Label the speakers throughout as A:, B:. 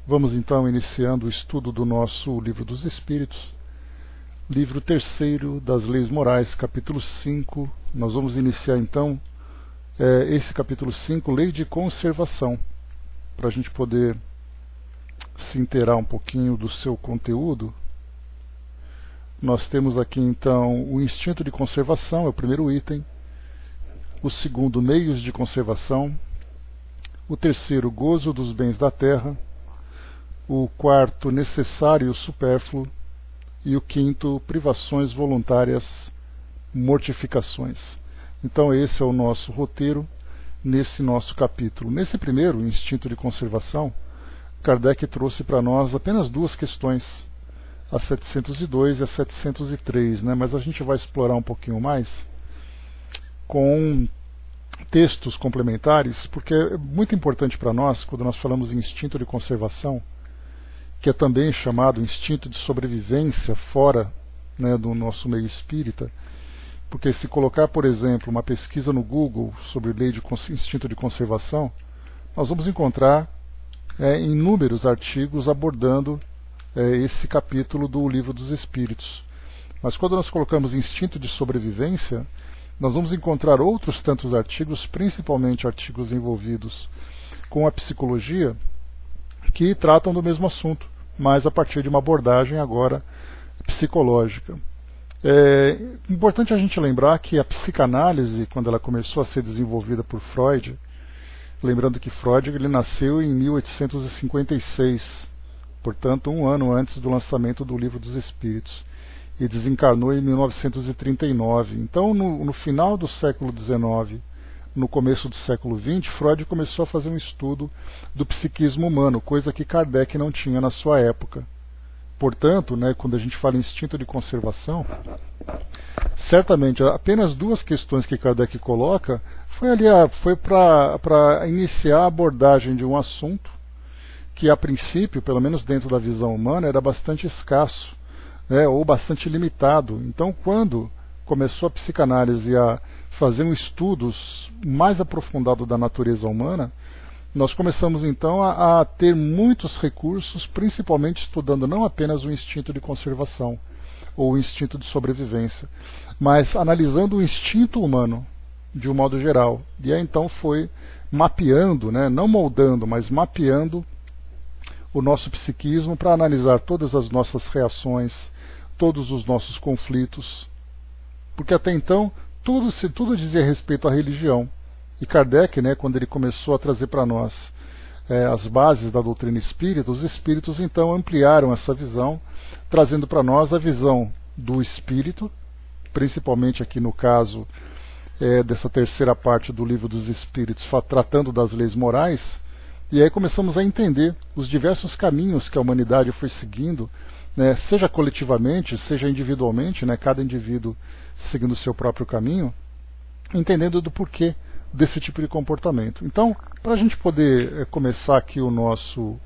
A: Vamos então iniciando o estudo do nosso Livro dos Espíritos, livro 3º das Leis Morais, capítulo 5. Nós vamos iniciar então esse capítulo 5, Lei de Conservação, para a gente poder se inteirar um pouquinho do seu conteúdo. Nós temos aqui então o instinto de conservação, é o primeiro item. O segundo, meios de conservação. O terceiro, gozo dos bens da terra. O quarto, necessário e supérfluo. E o quinto, privações voluntárias, mortificações. Então esse é o nosso roteiro nesse nosso capítulo. Nesse primeiro, instinto de conservação, Kardec trouxe para nós apenas duas questões, a 702 e a 703, mas a gente vai explorar um pouquinho mais com textos complementares, porque é muito importante para nós, quando nós falamos em instinto de conservação, que é também chamado instinto de sobrevivência fora do nosso meio espírita, porque se colocar, por exemplo, uma pesquisa no Google sobre lei de instinto de conservação, nós vamos encontrar inúmeros artigos abordando esse capítulo do Livro dos Espíritos. Mas quando nós colocamos instinto de sobrevivência, nós vamos encontrar outros tantos artigos, principalmente artigos envolvidos com a psicologia, que tratam do mesmo assunto, mas a partir de uma abordagem agora psicológica. É importante a gente lembrar que a psicanálise, quando ela começou a ser desenvolvida por Freud, lembrando que Freud ele nasceu em 1856, portanto um ano antes do lançamento do Livro dos Espíritos, e desencarnou em 1939. Então no final do século XIX, no começo do século XX, Freud começou a fazer um estudo do psiquismo humano, coisa que Kardec não tinha na sua época. Portanto, quando a gente fala em instinto de conservação, certamente apenas duas questões que Kardec coloca foi para iniciar a abordagem de um assunto que, a princípio, pelo menos dentro da visão humana, era bastante escasso, ou bastante limitado. Então, quando começou a psicanálise a fazer um estudo mais aprofundado da natureza humana, nós começamos então a ter muitos recursos, principalmente estudando não apenas o instinto de conservação ou o instinto de sobrevivência, mas analisando o instinto humano de um modo geral. E aí então foi mapeando, não moldando, mas mapeando o nosso psiquismo para analisar todas as nossas reações, todos os nossos conflitos, porque até então tudo dizia respeito à religião. E Kardec, quando ele começou a trazer para nós as bases da doutrina espírita, os espíritos então ampliaram essa visão, trazendo para nós a visão do espírito, principalmente aqui no caso dessa terceira parte do Livro dos Espíritos, tratando das leis morais. E aí começamos a entender os diversos caminhos que a humanidade foi seguindo, seja coletivamente, seja individualmente, cada indivíduo seguindo o seu próprio caminho, entendendo do porquê desse tipo de comportamento. Então, para a gente poder começar aqui o nosso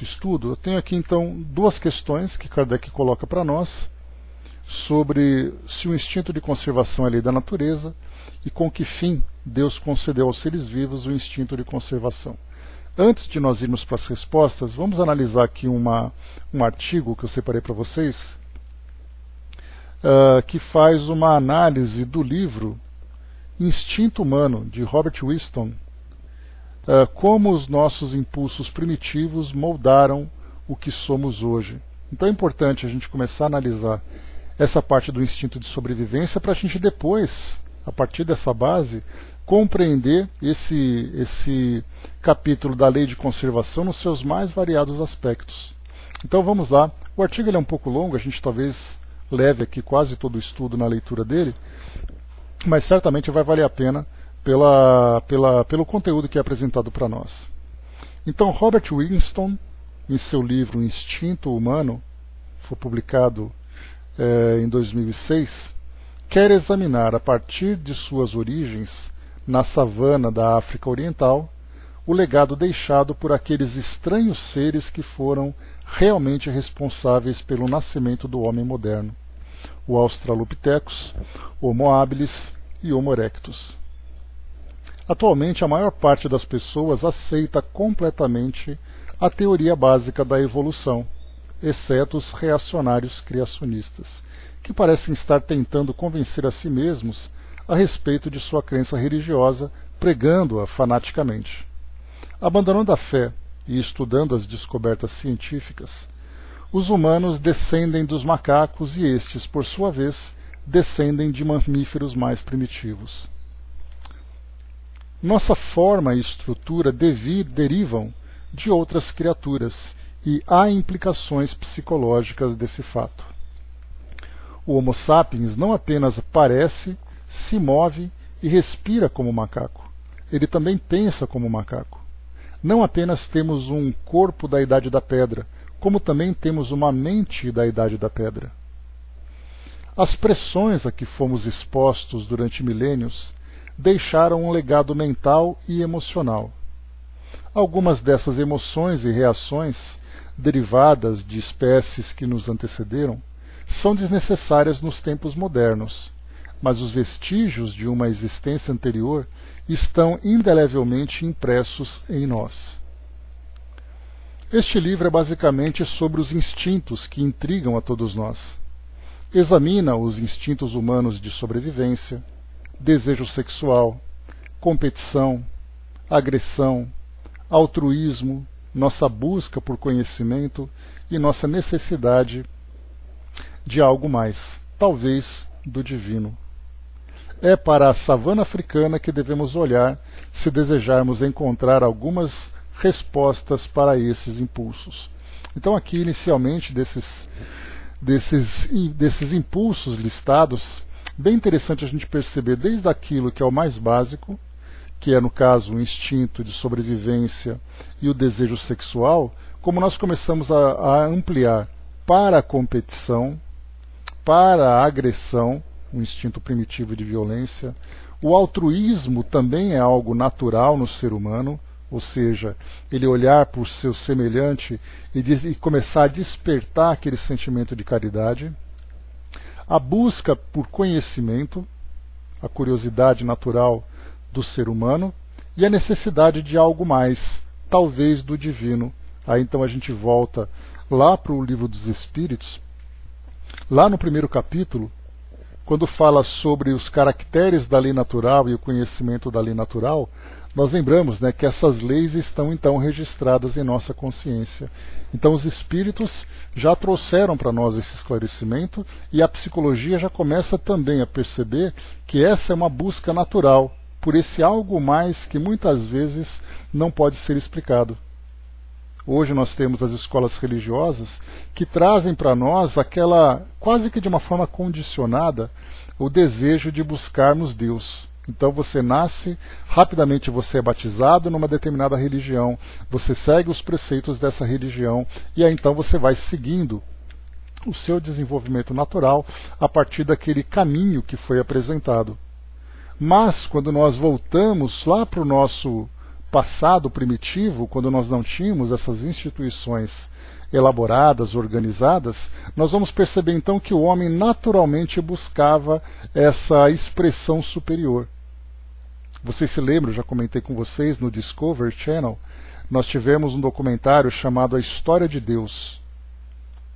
A: estudo, eu tenho aqui então duas questões que Kardec coloca para nós sobre se o instinto de conservação é lei da natureza e com que fim Deus concedeu aos seres vivos o instinto de conservação. Antes de nós irmos para as respostas, vamos analisar aqui um artigo que eu separei para vocês, que faz uma análise do livro Instinto Humano, de Robert Wiston, como os nossos impulsos primitivos moldaram o que somos hoje. Então é importante a gente começar a analisar essa parte do instinto de sobrevivência para a gente depois, a partir dessa base, compreender esse capítulo da lei de conservação nos seus mais variados aspectos. Então vamos lá. O artigo é um pouco longo, a gente talvez leve aqui quase todo o estudo na leitura dele, mas certamente vai valer a pena pelo conteúdo que é apresentado para nós. Então, Robert Wiston, em seu livro Instinto Humano, foi publicado em 2006, quer examinar, a partir de suas origens na savana da África Oriental, o legado deixado por aqueles estranhos seres que foram realmente responsáveis pelo nascimento do homem moderno, o Australopithecus, Homo habilis e Homo erectus. Atualmente, a maior parte das pessoas aceita completamente a teoria básica da evolução, exceto os reacionários criacionistas, que parecem estar tentando convencer a si mesmos a respeito de sua crença religiosa, pregando-a fanaticamente. Abandonando a fé e estudando as descobertas científicas, os humanos descendem dos macacos e estes, por sua vez, descendem de mamíferos mais primitivos. Nossa forma e estrutura derivam de outras criaturas e há implicações psicológicas desse fato. O Homo sapiens não apenas parece, se move e respira como macaco, ele também pensa como macaco. Não apenas temos um corpo da Idade da Pedra, como também temos uma mente da Idade da Pedra. As pressões a que fomos expostos durante milênios deixaram um legado mental e emocional. Algumas dessas emoções e reações, derivadas de espécies que nos antecederam, são desnecessárias nos tempos modernos, mas os vestígios de uma existência anterior estão indelevelmente impressos em nós. Este livro é basicamente sobre os instintos que intrigam a todos nós. Examina os instintos humanos de sobrevivência, desejo sexual, competição, agressão, altruísmo, nossa busca por conhecimento e nossa necessidade de algo mais, talvez do divino. É para a savana africana que devemos olhar se desejarmos encontrar algumas respostas para esses impulsos. Então aqui, inicialmente, desses impulsos listados, bem interessante a gente perceber desde aquilo que é o mais básico, que é, no caso, o instinto de sobrevivência e o desejo sexual, como nós começamos a ampliar para a competição, para a agressão, um instinto primitivo de violência. O altruísmo também é algo natural no ser humano, ou seja, ele olhar para o seu semelhante e começar a despertar aquele sentimento de caridade. A busca por conhecimento, a curiosidade natural do ser humano, e a necessidade de algo mais, talvez do divino. Aí então a gente volta lá para o Livro dos Espíritos, lá no primeiro capítulo, quando fala sobre os caracteres da lei natural e o conhecimento da lei natural, nós lembramos, que essas leis estão então registradas em nossa consciência. Então os espíritos já trouxeram para nós esse esclarecimento e a psicologia já começa também a perceber que essa é uma busca natural por esse algo mais que muitas vezes não pode ser explicado. Hoje nós temos as escolas religiosas que trazem para nós aquela, quase que de uma forma condicionada, o desejo de buscarmos Deus. Então você nasce, rapidamente você é batizado numa determinada religião, você segue os preceitos dessa religião e aí então você vai seguindo o seu desenvolvimento natural a partir daquele caminho que foi apresentado. Mas quando nós voltamos lá para o nosso passado primitivo, quando nós não tínhamos essas instituições elaboradas, organizadas, nós vamos perceber então que o homem naturalmente buscava essa expressão superior. Vocês se lembram, já comentei com vocês no Discovery Channel, nós tivemos um documentário chamado A História de Deus.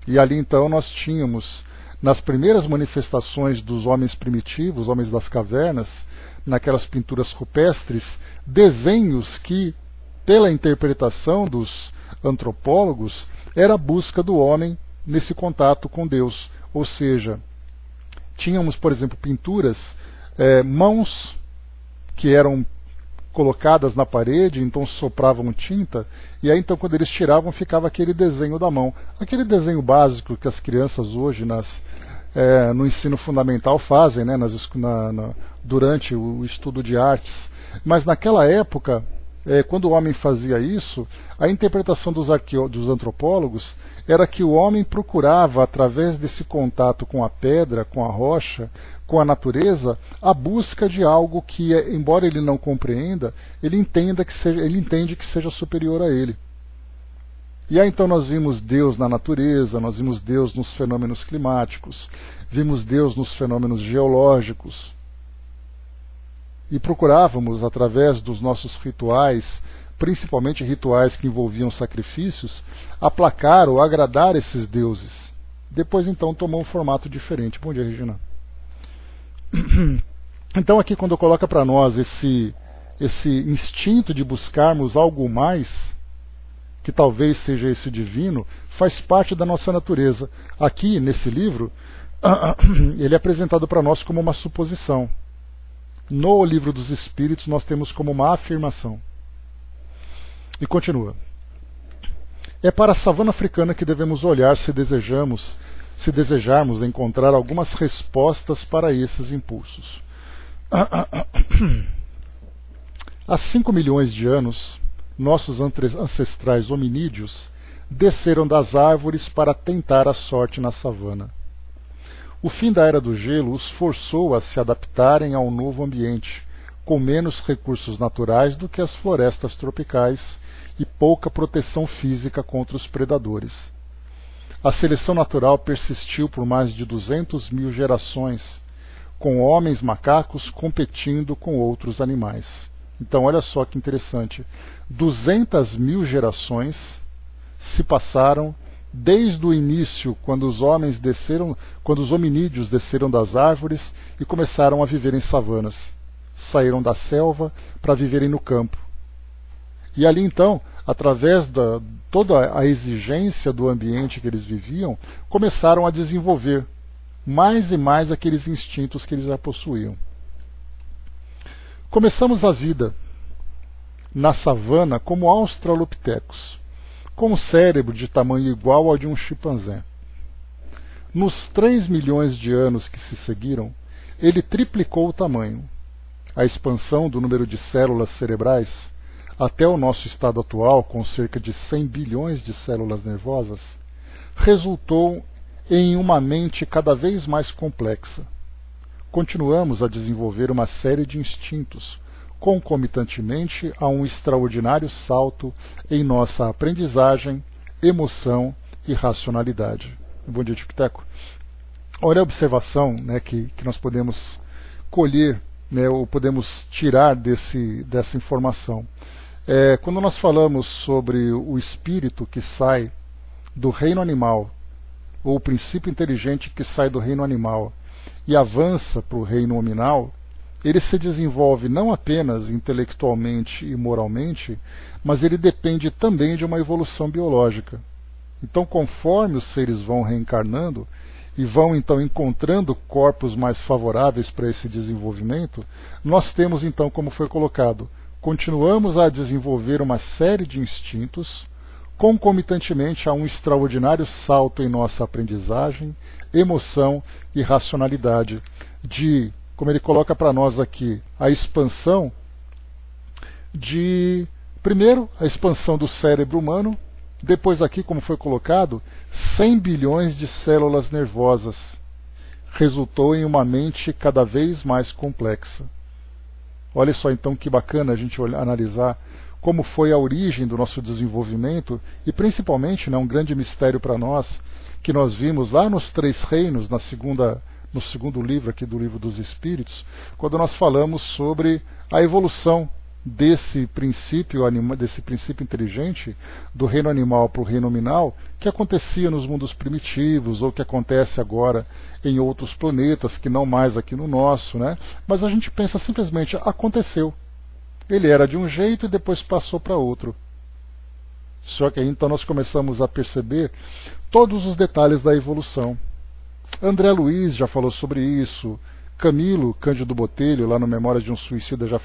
A: E ali então nós tínhamos, nas primeiras manifestações dos homens primitivos, homens das cavernas, naquelas pinturas rupestres, desenhos que, pela interpretação dos antropólogos, era a busca do homem nesse contato com Deus. Ou seja, tínhamos, por exemplo, pinturas, mãos que eram colocadas na parede, então sopravam tinta, e aí então quando eles tiravam ficava aquele desenho da mão. Aquele desenho básico que as crianças hoje no ensino fundamental fazem, durante o estudo de artes. Mas naquela época, quando o homem fazia isso, a interpretação dos antropólogos era que o homem procurava, através desse contato com a pedra, com a rocha, com a natureza, a busca de algo que, embora ele não compreenda, ele entende que seja superior a ele. E aí então nós vimos Deus na natureza, nós vimos Deus nos fenômenos climáticos, vimos Deus nos fenômenos geológicos. E procurávamos, através dos nossos rituais, principalmente rituais que envolviam sacrifícios, aplacar ou agradar esses deuses. Depois, então, tomou um formato diferente. Bom dia, Regina. Então, aqui, quando coloca para nós esse instinto de buscarmos algo mais, que talvez seja esse divino, faz parte da nossa natureza. Aqui, nesse livro, ele é apresentado para nós como uma suposição. No Livro dos Espíritos, nós temos como uma afirmação. E continua. É para a savana africana que devemos olhar se desejarmos encontrar algumas respostas para esses impulsos. Há 5 milhões de anos, nossos ancestrais hominídeos desceram das árvores para tentar a sorte na savana. O fim da Era do Gelo os forçou a se adaptarem ao novo ambiente, com menos recursos naturais do que as florestas tropicais e pouca proteção física contra os predadores. A seleção natural persistiu por mais de 200 mil gerações, com homens macacos competindo com outros animais. Então, olha só que interessante. 200 mil gerações se passaram desde o início, quando os hominídeos desceram das árvores e começaram a viver em savanas. Saíram da selva para viverem no campo. E ali então, através de toda a exigência do ambiente que eles viviam, começaram a desenvolver mais e mais aqueles instintos que eles já possuíam. Começamos a vida na savana como australopitecos, com um cérebro de tamanho igual ao de um chimpanzé. Nos 3 milhões de anos que se seguiram, ele triplicou o tamanho. A expansão do número de células cerebrais, até o nosso estado atual, com cerca de 100 bilhões de células nervosas, resultou em uma mente cada vez mais complexa. Continuamos a desenvolver uma série de instintos, concomitantemente a um extraordinário salto em nossa aprendizagem, emoção e racionalidade. Bom dia, Tico-Teco. Olha a observação, né, que nós podemos colher, né, ou podemos tirar dessa informação. Quando nós falamos sobre o espírito que sai do reino animal, ou o princípio inteligente que sai do reino animal e avança para o reino hominal, ele se desenvolve não apenas intelectualmente e moralmente, mas ele depende também de uma evolução biológica. Então, conforme os seres vão reencarnando e vão então encontrando corpos mais favoráveis para esse desenvolvimento, nós temos então, como foi colocado, continuamos a desenvolver uma série de instintos, concomitantemente a um extraordinário salto em nossa aprendizagem, emoção e racionalidade, de, como ele coloca para nós aqui, a expansão primeiro, a expansão do cérebro humano, depois aqui, como foi colocado, 100 bilhões de células nervosas. Resultou em uma mente cada vez mais complexa. Olha só então que bacana a gente analisar como foi a origem do nosso desenvolvimento e principalmente, né, um grande mistério para nós, que nós vimos lá nos 3 reinos, no segundo livro aqui do Livro dos Espíritos, quando nós falamos sobre a evolução desse princípio inteligente do reino animal para o reino nominal, que acontecia nos mundos primitivos ou que acontece agora em outros planetas, que não mais aqui no nosso, né? Mas a gente pensa simplesmente, aconteceu. Ele era de um jeito e depois passou para outro. Só que aí então nós começamos a perceber todos os detalhes da evolução. André Luiz já falou sobre isso, Camilo Cândido Botelho, lá no Memórias de um Suicida, já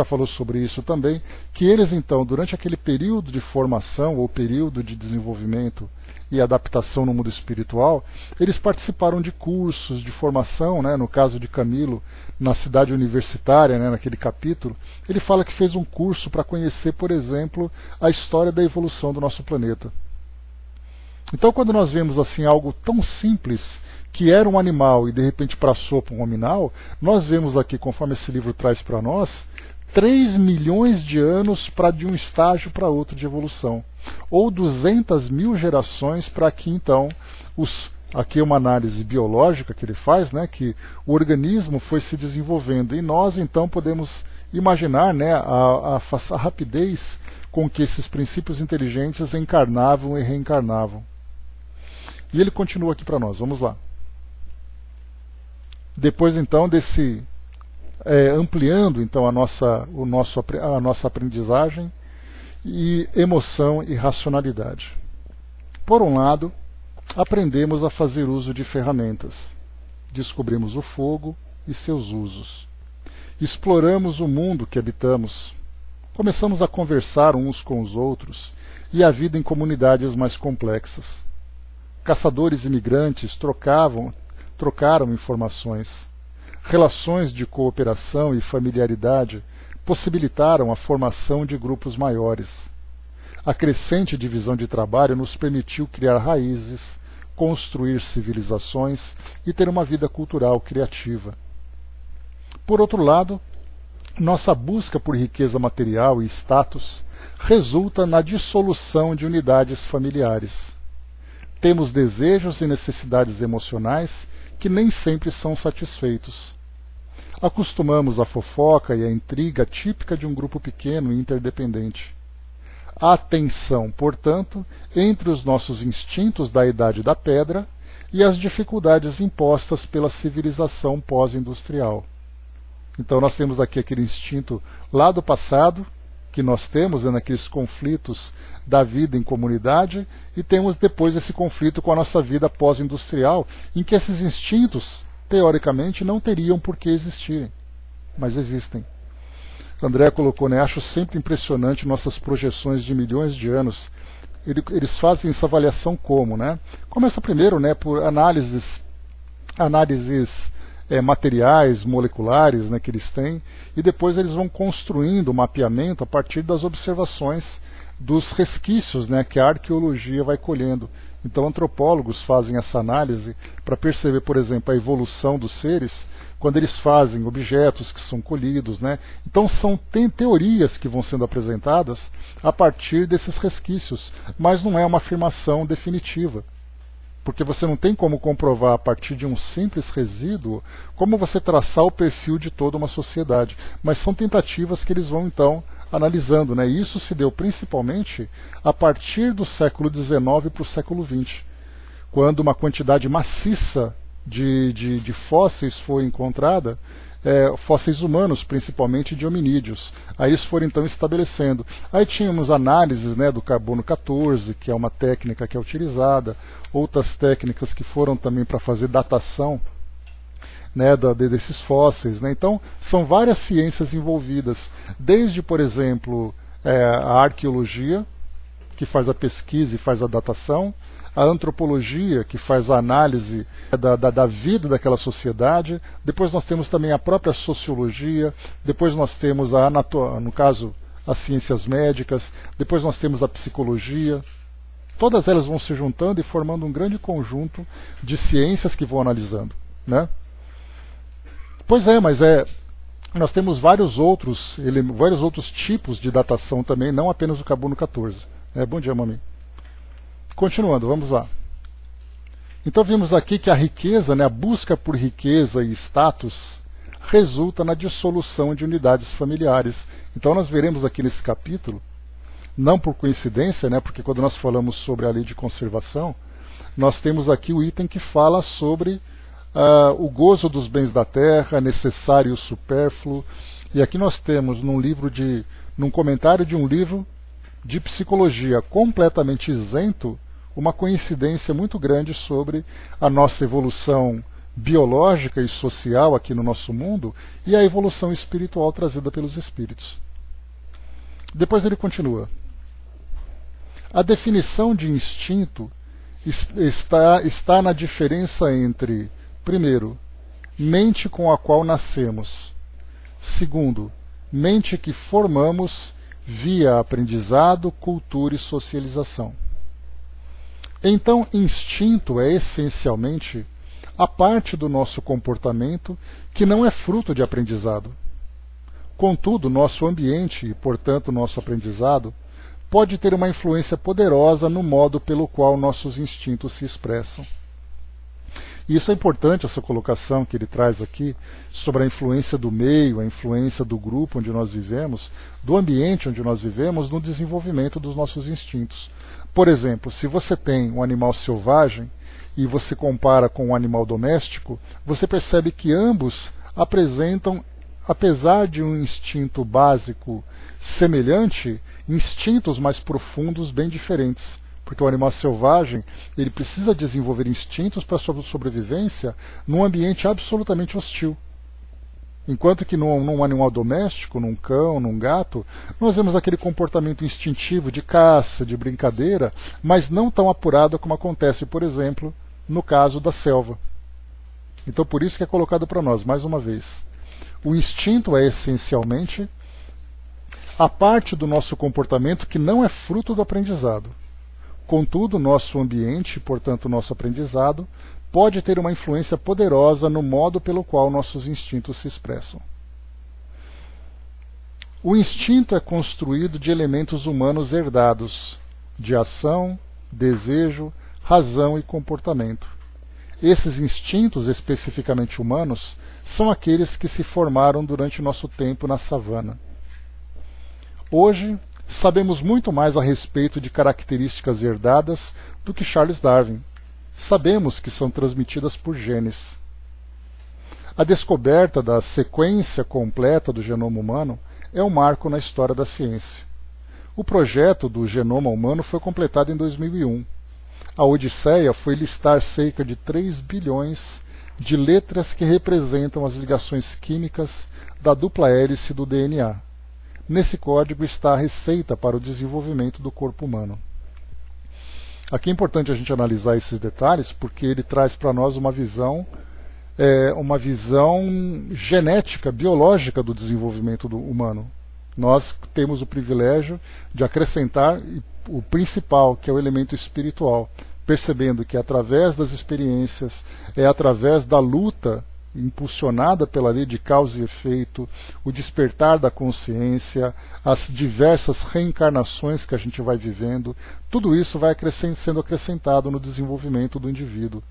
A: falou sobre isso também, que eles então, durante aquele período de formação ou período de desenvolvimento e adaptação no mundo espiritual, eles participaram de cursos de formação, né? No caso de Camilo, na cidade universitária, né? Naquele capítulo, ele fala que fez um curso para conhecer, por exemplo, a história da evolução do nosso planeta. Então, quando nós vemos assim algo tão simples, que era um animal e de repente passou para um hominal, nós vemos aqui, conforme esse livro traz para nós, 3 milhões de anos de um estágio para outro de evolução, ou 200 mil gerações para que então, aqui é uma análise biológica que ele faz, né, que o organismo foi se desenvolvendo e nós então podemos imaginar, né, a rapidez com que esses princípios inteligentes encarnavam e reencarnavam. E ele continua aqui para nós, vamos lá. Depois então desse ampliando então a nossa aprendizagem e emoção e racionalidade. Por um lado, aprendemos a fazer uso de ferramentas. Descobrimos o fogo e seus usos. Exploramos o mundo que habitamos. Começamos a conversar uns com os outros e a vida em comunidades mais complexas. Caçadores e migrantes trocaram informações. Relações de cooperação e familiaridade possibilitaram a formação de grupos maiores. A crescente divisão de trabalho nos permitiu criar raízes, construir civilizações e ter uma vida cultural criativa. Por outro lado, nossa busca por riqueza material e status resulta na dissolução de unidades familiares. Temos desejos e necessidades emocionais que nem sempre são satisfeitos. Acostumamos a fofoca e a intriga típica de um grupo pequeno e interdependente. Há tensão, portanto, entre os nossos instintos da Idade da Pedra e as dificuldades impostas pela civilização pós-industrial. Então nós temos aqui aquele instinto lá do passado, que nós temos naqueles conflitos da vida em comunidade, e temos depois esse conflito com a nossa vida pós-industrial, em que esses instintos, teoricamente, não teriam por que existirem, mas existem. André colocou, né, acho sempre impressionante nossas projeções de milhões de anos. Eles fazem essa avaliação como, né? Começa primeiro, né, por análises materiais, moleculares, né, que eles têm, e depois eles vão construindo o mapeamento a partir das observações dos resquícios, né, que a arqueologia vai colhendo. Então antropólogos fazem essa análise para perceber, por exemplo, a evolução dos seres, quando eles fazem objetos que são colhidos, né? Então tem teorias que vão sendo apresentadas a partir desses resquícios, mas não é uma afirmação definitiva. Porque você não tem como comprovar a partir de um simples resíduo como você traçar o perfil de toda uma sociedade. Mas são tentativas que eles vão então analisando, né? E isso se deu principalmente a partir do século XIX para o século XX, quando uma quantidade maciça de fósseis foi encontrada, fósseis humanos, principalmente de hominídeos. Aí eles foram então estabelecendo. Aí tínhamos análises, né, do carbono 14, que é uma técnica que é utilizada, outras técnicas que foram também para fazer datação, né, desses fósseis, né? Então são várias ciências envolvidas, desde, por exemplo, a arqueologia, que faz a pesquisa e faz a datação, a antropologia, que faz a análise da vida daquela sociedade. Depois nós temos também a própria sociologia, depois nós temos no caso, as ciências médicas, depois nós temos a psicologia. Todas elas vão se juntando e formando um grande conjunto de ciências que vão analisando, né? Pois é, mas nós temos vários outros tipos de datação também, não apenas o carbono 14. Bom dia, mami. Continuando, vamos lá. Então vimos aqui que a riqueza, né, a busca por riqueza e status, resulta na dissolução de unidades familiares. Então nós veremos aqui nesse capítulo, não por coincidência, né, porque quando nós falamos sobre a lei de conservação, nós temos aqui o item que fala sobre o gozo dos bens da terra, necessário e supérfluo. E aqui nós temos num comentário de um livro de psicologia completamente isento, uma coincidência muito grande sobre a nossa evolução biológica e social aqui no nosso mundo e a evolução espiritual trazida pelos espíritos. Depois ele continua. A definição de instinto está na diferença entre, primeiro, mente com a qual nascemos. Segundo, mente que formamos via aprendizado, cultura e socialização. Então, instinto é essencialmente a parte do nosso comportamento que não é fruto de aprendizado. Contudo, nosso ambiente e, portanto, nosso aprendizado pode ter uma influência poderosa no modo pelo qual nossos instintos se expressam. E isso é importante, essa colocação que ele traz aqui, sobre a influência do meio, a influência do grupo onde nós vivemos, do ambiente onde nós vivemos, no desenvolvimento dos nossos instintos. Por exemplo, se você tem um animal selvagem e você compara com um animal doméstico, você percebe que ambos apresentam, apesar de um instinto básico semelhante, instintos mais profundos bem diferentes. Porque o animal selvagem, ele precisa desenvolver instintos para a sua sobrevivência num ambiente absolutamente hostil. Enquanto que num animal doméstico, num cão, num gato, nós vemos aquele comportamento instintivo de caça, de brincadeira, mas não tão apurado como acontece, por exemplo, no caso da selva. Então por isso que é colocado para nós, mais uma vez, o instinto é essencialmente a parte do nosso comportamento que não é fruto do aprendizado. Contudo, nosso ambiente, portanto nosso aprendizado, pode ter uma influência poderosa no modo pelo qual nossos instintos se expressam. O instinto é construído de elementos humanos herdados, de ação, desejo, razão e comportamento. Esses instintos especificamente humanos são aqueles que se formaram durante nosso tempo na savana. Hoje, sabemos muito mais a respeito de características herdadas do que Charles Darwin. Sabemos que são transmitidas por genes. A descoberta da sequência completa do genoma humano é um marco na história da ciência. O projeto do genoma humano foi completado em 2001. A odisseia foi listar cerca de 3 bilhões de letras que representam as ligações químicas da dupla hélice do DNA. Nesse código está a receita para o desenvolvimento do corpo humano. Aqui é importante a gente analisar esses detalhes, porque ele traz para nós uma visão genética, biológica do desenvolvimento do humano. Nós temos o privilégio de acrescentar o principal, que é o elemento espiritual, percebendo que através das experiências, através da luta impulsionada pela lei de causa e efeito, o despertar da consciência, as diversas reencarnações que a gente vai vivendo, tudo isso vai sendo acrescentado no desenvolvimento do indivíduo.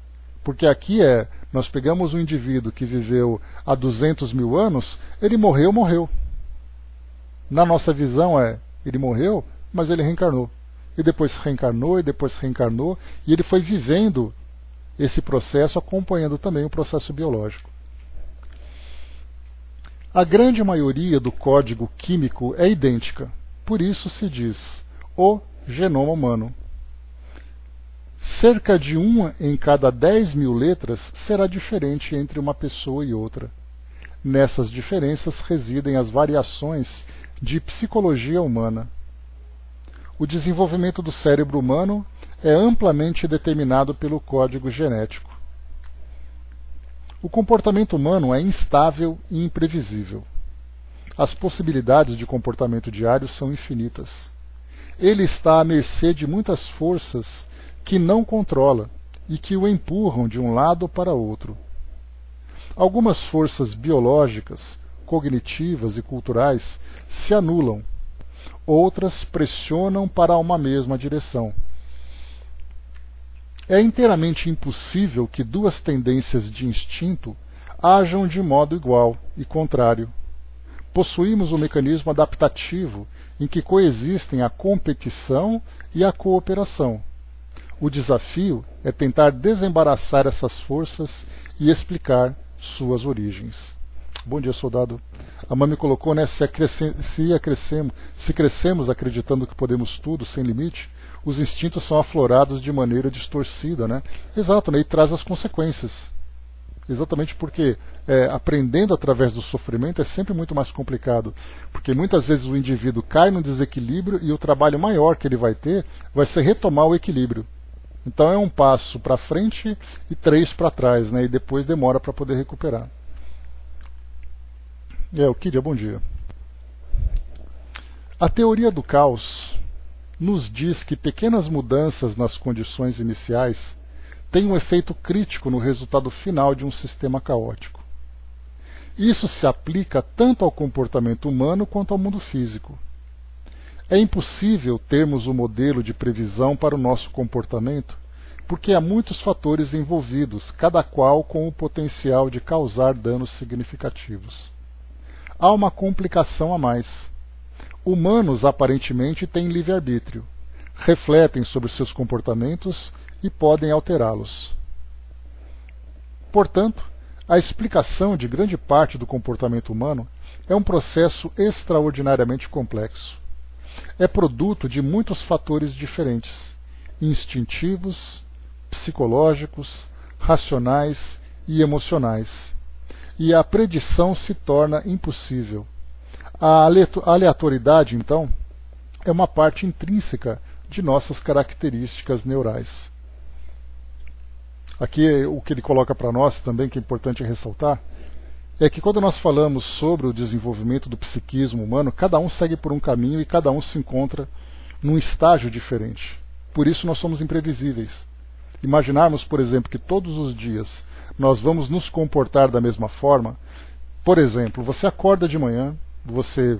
A: Porque aqui nós pegamos um indivíduo que viveu há 200 mil anos, ele morreu. Na nossa visão ele morreu, mas ele reencarnou. E depois reencarnou, e ele foi vivendo esse processo, acompanhando também o processo biológico. A grande maioria do código químico é idêntica, por isso se diz o genoma humano. Cerca de 1 em cada 10 mil letras será diferente entre uma pessoa e outra. Nessas diferenças residem as variações de psicologia humana. O desenvolvimento do cérebro humano é amplamente determinado pelo código genético. O comportamento humano é instável e imprevisível. As possibilidades de comportamento diário são infinitas. Ele está à mercê de muitas forças que não controla e que o empurram de um lado para outro. Algumas forças biológicas, cognitivas e culturais se anulam. Outras pressionam para uma mesma direção. É inteiramente impossível que duas tendências de instinto ajam de modo igual e contrário. Possuímos um mecanismo adaptativo em que coexistem a competição e a cooperação. O desafio é tentar desembaraçar essas forças e explicar suas origens. Bom dia, soldado. A mãe me colocou, se crescemos acreditando que podemos tudo, sem limite, os instintos são aflorados de maneira distorcida, Exato, e traz as consequências. Exatamente porque aprendendo através do sofrimento é sempre muito mais complicado. Porque muitas vezes o indivíduo cai num desequilíbrio e o trabalho maior que ele vai ter vai ser retomar o equilíbrio. Então é um passo para frente e 3 para trás, e depois demora para poder recuperar. Kídia, bom dia. A teoria do caos nos diz que pequenas mudanças nas condições iniciais têm um efeito crítico no resultado final de um sistema caótico. Isso se aplica tanto ao comportamento humano quanto ao mundo físico. É impossível termos um modelo de previsão para o nosso comportamento, porque há muitos fatores envolvidos, cada qual com o potencial de causar danos significativos. Há uma complicação a mais. Humanos aparentemente têm livre-arbítrio, refletem sobre seus comportamentos e podem alterá-los. Portanto, a explicação de grande parte do comportamento humano é um processo extraordinariamente complexo. É produto de muitos fatores diferentes, instintivos, psicológicos, racionais e emocionais. E a predição se torna impossível. A aleatoriedade, então, é uma parte intrínseca de nossas características neurais. Aqui o que ele coloca para nós também, que é importante ressaltar, é que quando nós falamos sobre o desenvolvimento do psiquismo humano, cada um segue por um caminho e cada um se encontra num estágio diferente. Por isso nós somos imprevisíveis. Imaginarmos, por exemplo, que todos os dias nós vamos nos comportar da mesma forma. Por exemplo, você acorda de manhã, você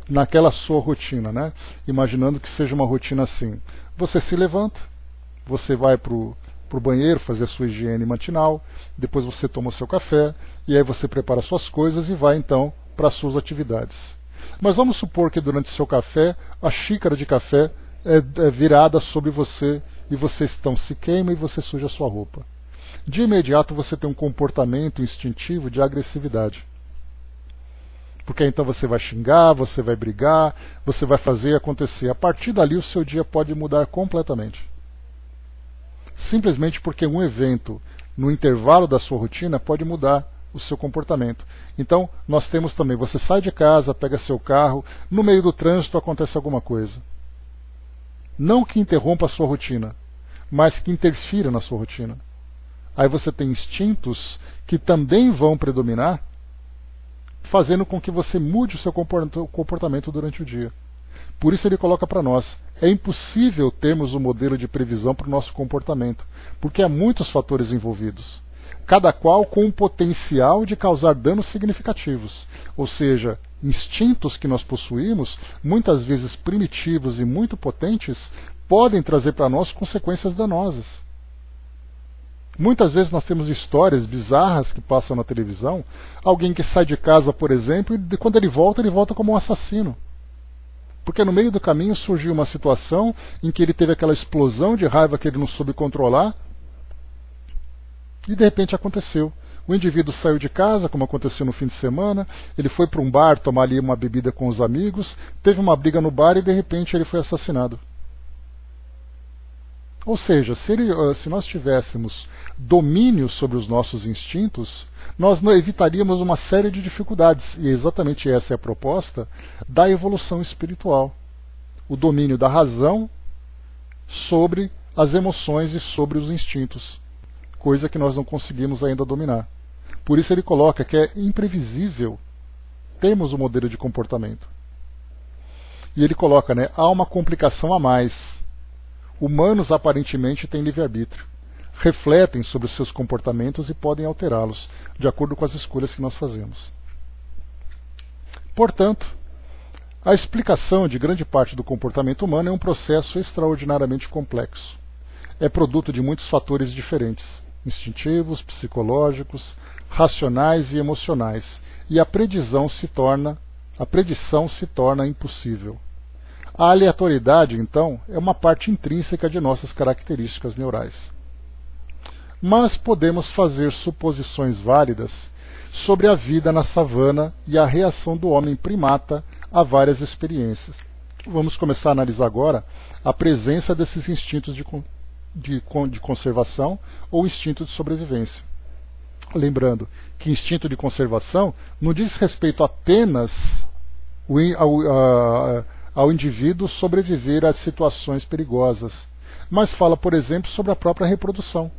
A: naquela sua rotina, né? Imaginando que seja uma rotina assim. Você se levanta, você vai para o banheiro fazer a sua higiene matinal, depois você toma o seu café, e aí você prepara suas coisas e vai então para as suas atividades. Mas vamos supor que durante o seu café, a xícara de café é virada sobre você e você então se queima e você suja a sua roupa. De imediato você tem um comportamento instintivo de agressividade. Porque então você vai xingar, você vai brigar, você vai fazer acontecer. A partir dali o seu dia pode mudar completamente. Simplesmente porque um evento no intervalo da sua rotina pode mudar o seu comportamento. Então nós temos também, você sai de casa, pega seu carro, no meio do trânsito acontece alguma coisa. Não que interrompa a sua rotina, mas que interfira na sua rotina. Aí você tem instintos que também vão predominar, fazendo com que você mude o seu comportamento durante o dia. Por isso ele coloca para nós, é impossível termos um modelo de previsão para o nosso comportamento, porque há muitos fatores envolvidos, cada qual com um potencial de causar danos significativos, ou seja, instintos que nós possuímos, muitas vezes primitivos e muito potentes, podem trazer para nós consequências danosas. Muitas vezes nós temos histórias bizarras que passam na televisão, alguém que sai de casa, por exemplo, e quando ele volta como um assassino. Porque no meio do caminho surgiu uma situação em que ele teve aquela explosão de raiva que ele não soube controlar, e de repente aconteceu. O indivíduo saiu de casa, como aconteceu no fim de semana, ele foi para um bar tomar ali uma bebida com os amigos, teve uma briga no bar e de repente ele foi assassinado. Ou seja, se nós tivéssemos domínio sobre os nossos instintos, nós não evitaríamos uma série de dificuldades. E exatamente essa é a proposta da evolução espiritual. O domínio da razão sobre as emoções e sobre os instintos. Coisa que nós não conseguimos ainda dominar. Por isso ele coloca que é imprevisível termos um modelo de comportamento. E ele coloca, há uma complicação a mais. Humanos aparentemente têm livre-arbítrio, refletem sobre os seus comportamentos e podem alterá-los, de acordo com as escolhas que nós fazemos. Portanto, a explicação de grande parte do comportamento humano é um processo extraordinariamente complexo. É produto de muitos fatores diferentes, instintivos, psicológicos, racionais e emocionais, e a predição se torna impossível. A aleatoriedade, então, é uma parte intrínseca de nossas características neurais. Mas podemos fazer suposições válidas sobre a vida na savana e a reação do homem primata a várias experiências. Vamos começar a analisar agora a presença desses instintos de conservação ou instinto de sobrevivência. Lembrando que instinto de conservação não diz respeito apenas ao indivíduo sobreviver a situações perigosas, mas fala, por exemplo, sobre a própria reprodução.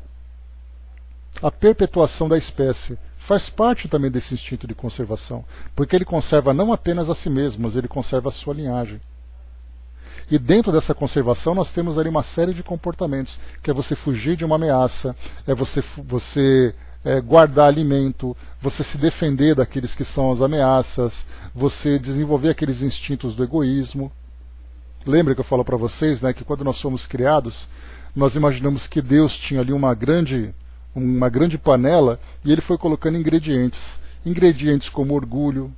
A: A perpetuação da espécie faz parte também desse instinto de conservação, porque ele conserva não apenas a si mesmo, mas ele conserva a sua linhagem. E dentro dessa conservação nós temos ali uma série de comportamentos, que é você fugir de uma ameaça, é você guardar alimento, você se defender daqueles que são as ameaças, você desenvolver aqueles instintos do egoísmo. Lembra que eu falo para vocês, que quando nós somos criados, nós imaginamos que Deus tinha ali uma grande panela e ele foi colocando ingredientes. Ingredientes como orgulho,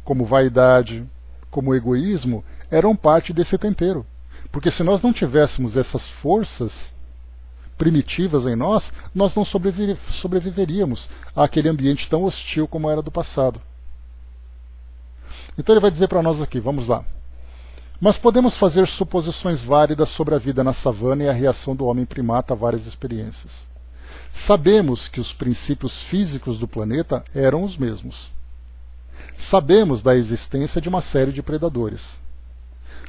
A: como vaidade, como egoísmo, eram parte desse tempero. Porque se nós não tivéssemos essas forças primitivas em nós, nós não sobreviveríamos àquele ambiente tão hostil como era do passado. Então ele vai dizer para nós aqui, vamos lá. Mas podemos fazer suposições válidas sobre a vida na savana e a reação do homem primata a várias experiências. Sabemos que os princípios físicos do planeta eram os mesmos. Sabemos da existência de uma série de predadores.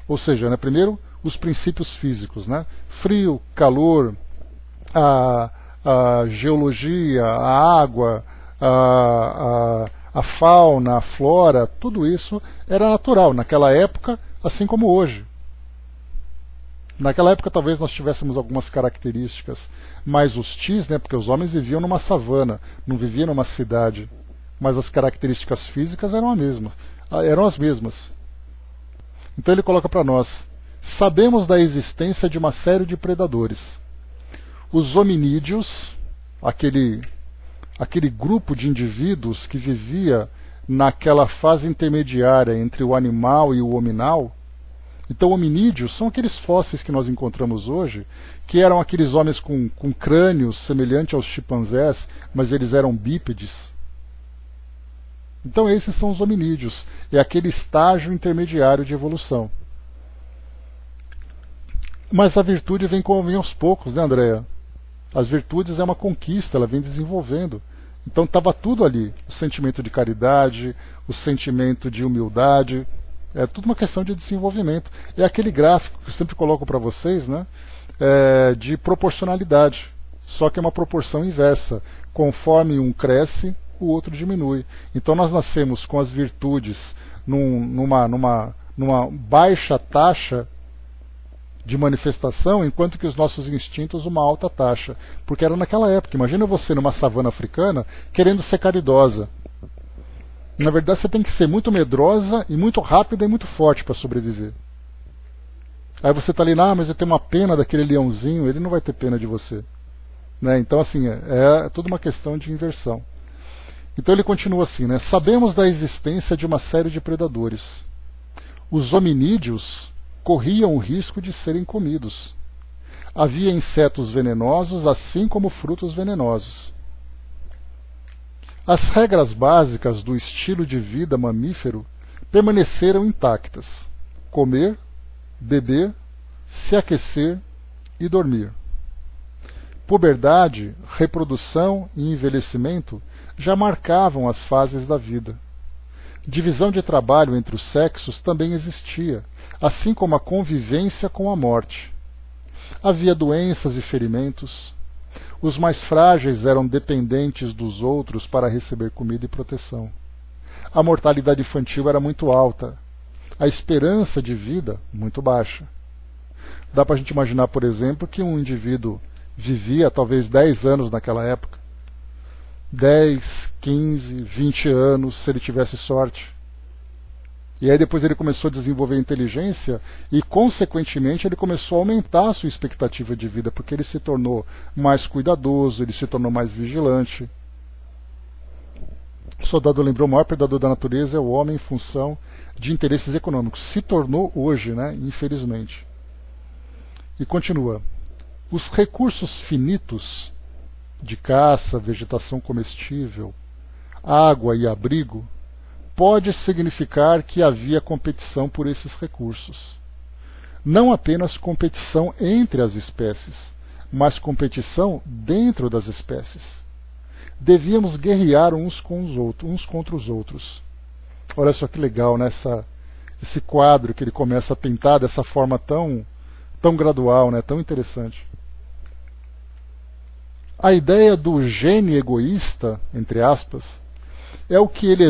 A: Ou seja, né, primeiro, os princípios físicos, né? Frio, calor, a geologia, a água, a fauna, a flora, tudo isso era natural naquela época, assim como hoje. Naquela época talvez nós tivéssemos algumas características mais hostis, né, porque os homens viviam numa savana, não viviam numa cidade, mas as características físicas eram as mesmas. Então ele coloca para nós, sabemos da existência de uma série de predadores. Os hominídeos, aquele grupo de indivíduos que vivia naquela fase intermediária entre o animal e o hominal. Então, hominídeos são aqueles fósseis que nós encontramos hoje, que eram aqueles homens com crânios semelhantes aos chimpanzés, mas eles eram bípedes. Então, esses são os hominídeos. É aquele estágio intermediário de evolução. Mas a virtude vem aos poucos, né, Andréa? As virtudes é uma conquista, ela vem desenvolvendo. Então estava tudo ali, o sentimento de caridade, o sentimento de humildade, é tudo uma questão de desenvolvimento. É aquele gráfico que eu sempre coloco para vocês, né, de proporcionalidade, só que é uma proporção inversa. Conforme um cresce, o outro diminui. Então nós nascemos com as virtudes numa baixa taxa de manifestação, enquanto que os nossos instintos uma alta taxa. Porque era naquela época. Imagina você numa savana africana querendo ser caridosa. Na verdade, você tem que ser muito medrosa e muito rápida e muito forte para sobreviver. Aí você está ali, mas eu tenho uma pena daquele leãozinho, ele não vai ter pena de você. Né? Então, assim, é toda uma questão de inversão. Então ele continua assim, né? Sabemos da existência de uma série de predadores. Os hominídeos corriam o risco de serem comidos. Havia insetos venenosos, assim como frutos venenosos. As regras básicas do estilo de vida mamífero permaneceram intactas: comer, beber, se aquecer e dormir. Puberdade, reprodução e envelhecimento já marcavam as fases da vida. Divisão de trabalho entre os sexos também existia, assim como a convivência com a morte. Havia doenças e ferimentos. Os mais frágeis eram dependentes dos outros para receber comida e proteção. A mortalidade infantil era muito alta. A esperança de vida muito baixa. Dá para a gente imaginar, por exemplo, que um indivíduo vivia talvez 10 anos naquela época. 10, 15, 20 anos, se ele tivesse sorte. E aí depois ele começou a desenvolver inteligência e, consequentemente, ele começou a aumentar a sua expectativa de vida, porque ele se tornou mais cuidadoso, ele se tornou mais vigilante. O soldado lembrou, o maior predador da natureza é o homem em função de interesses econômicos. Se tornou hoje, né, infelizmente. E continua. Os recursos finitos de caça, vegetação comestível, água e abrigo, pode significar que havia competição por esses recursos. Não apenas competição entre as espécies, mas competição dentro das espécies. Devíamos guerrear uns contra os outros. Olha só que legal, né? Esse quadro que ele começa a pintar dessa forma tão gradual, né? Tão interessante. A ideia do gene egoísta, entre aspas, é que ele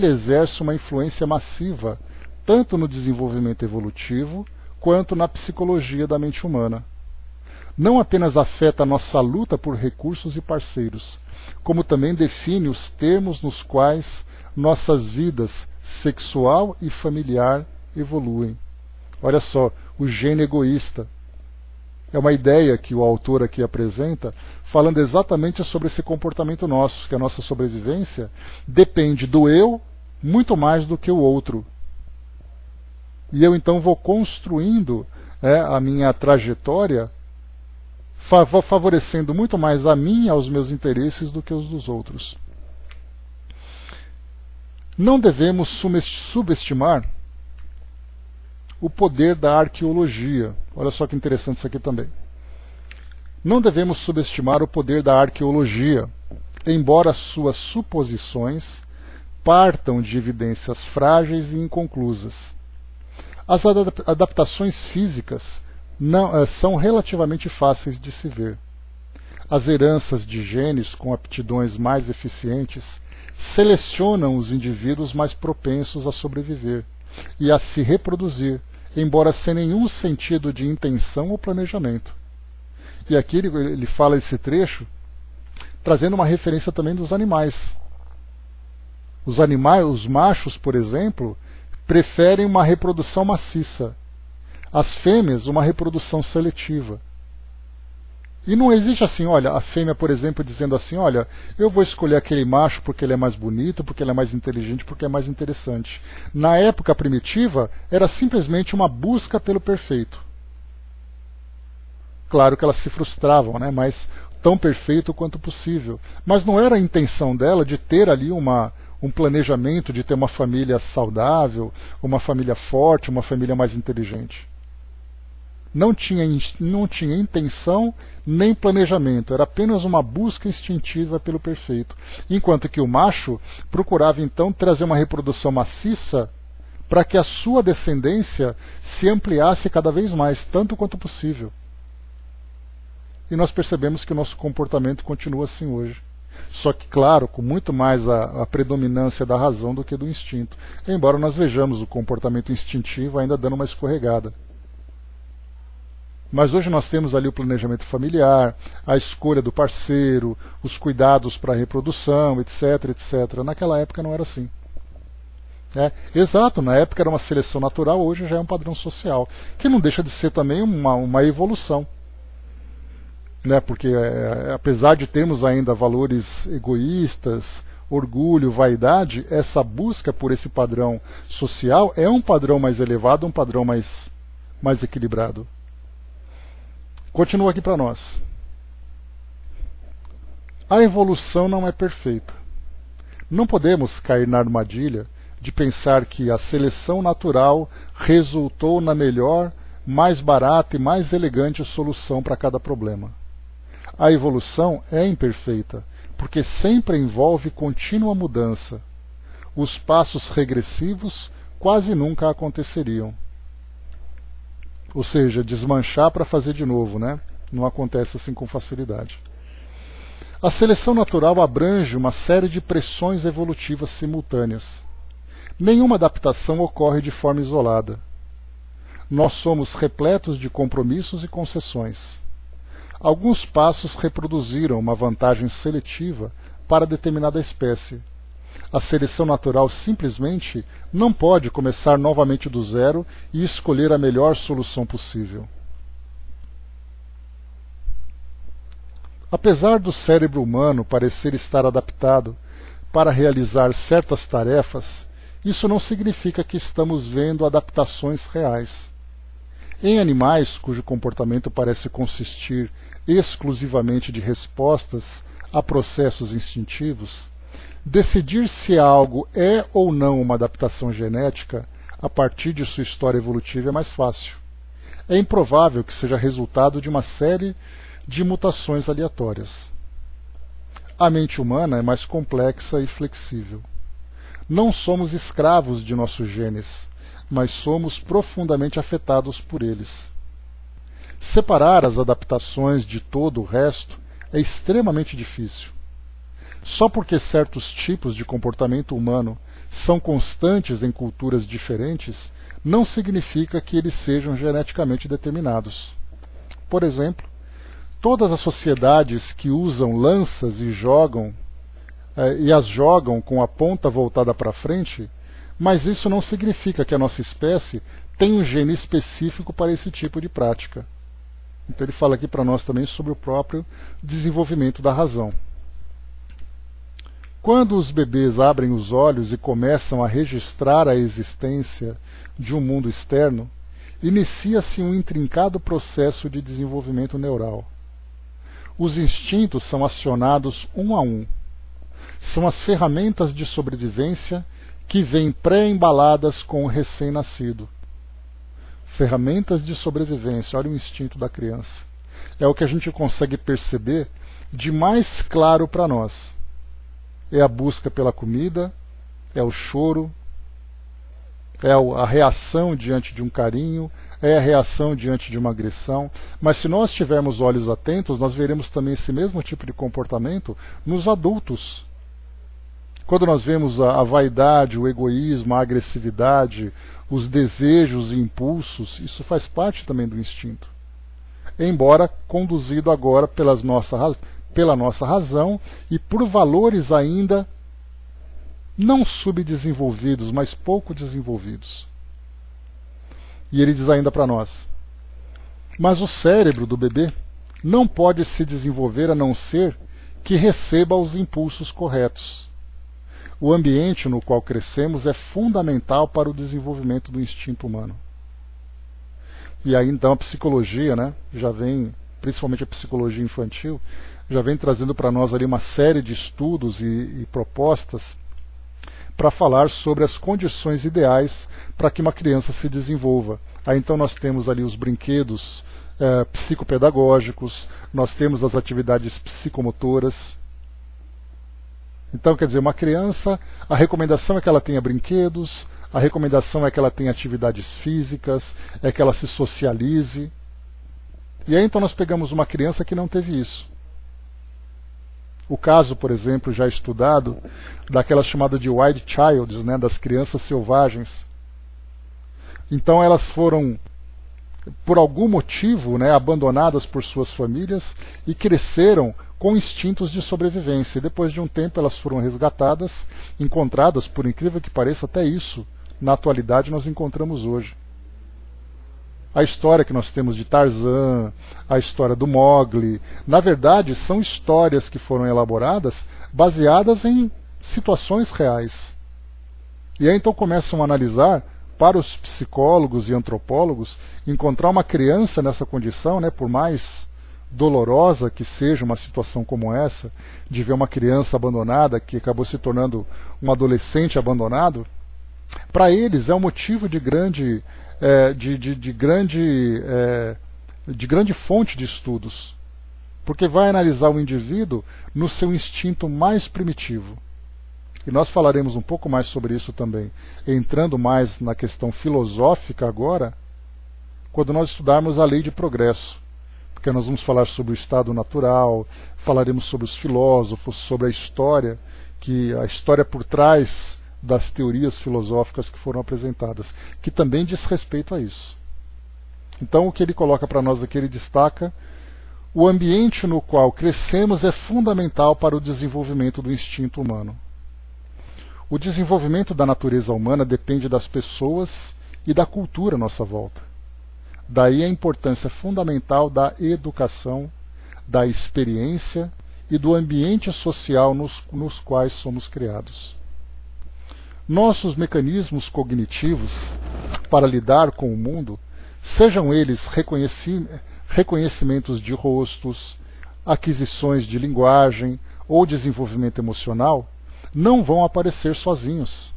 A: exerce uma influência massiva, tanto no desenvolvimento evolutivo, quanto na psicologia da mente humana. Não apenas afeta a nossa luta por recursos e parceiros, como também define os termos nos quais nossas vidas sexual e familiar evoluem. Olha só, o gene egoísta. É uma ideia que o autor aqui apresenta, falando exatamente sobre esse comportamento nosso, que a nossa sobrevivência depende do eu muito mais do que o outro. E eu então vou construindo a minha trajetória, favorecendo muito mais a mim e aos meus interesses do que os dos outros. Não devemos subestimar o poder da arqueologia. Olha só que interessante isso aqui também. Não devemos subestimar o poder da arqueologia, embora suas suposições partam de evidências frágeis e inconclusas. As adaptações físicas são relativamente fáceis de se ver. As heranças de genes com aptidões mais eficientes selecionam os indivíduos mais propensos a sobreviver e a se reproduzir, embora sem nenhum sentido de intenção ou planejamento. E aqui ele fala esse trecho trazendo uma referência também dos animais. Os machos, por exemplo, preferem uma reprodução maciça. As fêmeas, uma reprodução seletiva. E não existe assim, olha, a fêmea, por exemplo, dizendo assim, olha, eu vou escolher aquele macho porque ele é mais bonito, porque ele é mais inteligente, porque é mais interessante. Na época primitiva, era simplesmente uma busca pelo perfeito. Claro que elas se frustravam, né, mas tão perfeito quanto possível. Mas não era a intenção dela de ter ali um planejamento, de ter uma família saudável, uma família forte, uma família mais inteligente. Não tinha intenção nem planejamento, era apenas uma busca instintiva pelo perfeito. Enquanto que o macho procurava então trazer uma reprodução maciça para que a sua descendência se ampliasse cada vez mais, tanto quanto possível. E nós percebemos que o nosso comportamento continua assim hoje. Só que, claro, com muito mais a predominância da razão do que do instinto. Embora nós vejamos o comportamento instintivo ainda dando uma escorregada. Mas hoje nós temos ali o planejamento familiar, a escolha do parceiro, os cuidados para a reprodução, etc, etc. Naquela época não era assim. Exato, na época era uma seleção natural, hoje já é um padrão social, que não deixa de ser também uma evolução. Porque apesar de termos ainda valores egoístas, orgulho, vaidade, essa busca por esse padrão social é um padrão mais elevado, um padrão mais equilibrado. Continua aqui para nós. A evolução não é perfeita. Não podemos cair na armadilha de pensar que a seleção natural resultou na melhor, mais barata e mais elegante solução para cada problema. A evolução é imperfeita, porque sempre envolve contínua mudança. Os passos regressivos quase nunca aconteceriam. Ou seja, desmanchar para fazer de novo, né? Não acontece assim com facilidade. A seleção natural abrange uma série de pressões evolutivas simultâneas. Nenhuma adaptação ocorre de forma isolada. Nós somos repletos de compromissos e concessões. Alguns passos reproduziram uma vantagem seletiva para determinada espécie. A seleção natural simplesmente não pode começar novamente do zero e escolher a melhor solução possível. Apesar do cérebro humano parecer estar adaptado para realizar certas tarefas, isso não significa que estamos vendo adaptações reais. Em animais cujo comportamento parece consistir exclusivamente de respostas a processos instintivos, decidir se algo é ou não uma adaptação genética a partir de sua história evolutiva é mais fácil. É improvável que seja resultado de uma série de mutações aleatórias. A mente humana é mais complexa e flexível. Não somos escravos de nossos genes, mas somos profundamente afetados por eles. Separar as adaptações de todo o resto é extremamente difícil. Só porque certos tipos de comportamento humano são constantes em culturas diferentes, não significa que eles sejam geneticamente determinados. Por exemplo, todas as sociedades que usam lanças e as jogam com a ponta voltada para frente, mas isso não significa que a nossa espécie tem um gene específico para esse tipo de prática. Então ele fala aqui para nós também sobre o próprio desenvolvimento da razão. Quando os bebês abrem os olhos e começam a registrar a existência de um mundo externo, inicia-se um intrincado processo de desenvolvimento neural. Os instintos são acionados um a um. São as ferramentas de sobrevivência que vêm pré-embaladas com o recém-nascido. Ferramentas de sobrevivência, olha o instinto da criança. É o que a gente consegue perceber de mais claro para nós. É a busca pela comida, é o choro, é a reação diante de um carinho, é a reação diante de uma agressão. Mas se nós tivermos olhos atentos, nós veremos também esse mesmo tipo de comportamento nos adultos. Quando nós vemos a vaidade, o egoísmo, a agressividade, os desejos e impulsos, isso faz parte também do instinto. Embora conduzido agora pela nossa razão e por valores ainda não subdesenvolvidos, mas pouco desenvolvidos. E ele diz ainda para nós: mas o cérebro do bebê não pode se desenvolver a não ser que receba os impulsos corretos. O ambiente no qual crescemos é fundamental para o desenvolvimento do instinto humano. E aí então a psicologia, já vem, principalmente a psicologia infantil, já vem trazendo para nós ali uma série de estudos e propostas para falar sobre as condições ideais para que uma criança se desenvolva. Aí então nós temos ali os brinquedos psicopedagógicos, nós temos as atividades psicomotoras. Então, quer dizer, uma criança, a recomendação é que ela tenha brinquedos, a recomendação é que ela tenha atividades físicas, é que ela se socialize. E aí então nós pegamos uma criança que não teve isso. O caso, por exemplo, já estudado, daquelas chamadas de wild childs, das crianças selvagens. Então elas foram, por algum motivo, abandonadas por suas famílias e cresceram com instintos de sobrevivência. E depois de um tempo elas foram resgatadas, encontradas, por incrível que pareça, até isso, na atualidade, nós encontramos hoje. A história que nós temos de Tarzan, a história do Mowgli, na verdade, são histórias que foram elaboradas baseadas em situações reais. E aí então começam a analisar, para os psicólogos e antropólogos, encontrar uma criança nessa condição, por mais dolorosa que seja uma situação como essa, de ver uma criança abandonada que acabou se tornando um adolescente abandonado, para eles é um motivo de grande fonte de estudos, porque vai analisar o indivíduo no seu instinto mais primitivo. E nós falaremos um pouco mais sobre isso também, entrando mais na questão filosófica agora, quando nós estudarmos a lei de progresso. Porque nós vamos falar sobre o estado natural, falaremos sobre os filósofos, sobre a história por trás das teorias filosóficas que foram apresentadas, que também diz respeito a isso. Então o que ele coloca para nós aqui, ele destaca: o ambiente no qual crescemos é fundamental para o desenvolvimento do instinto humano. O desenvolvimento da natureza humana depende das pessoas e da cultura à nossa volta. Daí a importância fundamental da educação, da experiência e do ambiente social nos quais somos criados. Nossos mecanismos cognitivos para lidar com o mundo, sejam eles reconhecimentos de rostos, aquisições de linguagem ou desenvolvimento emocional, não vão aparecer sozinhos.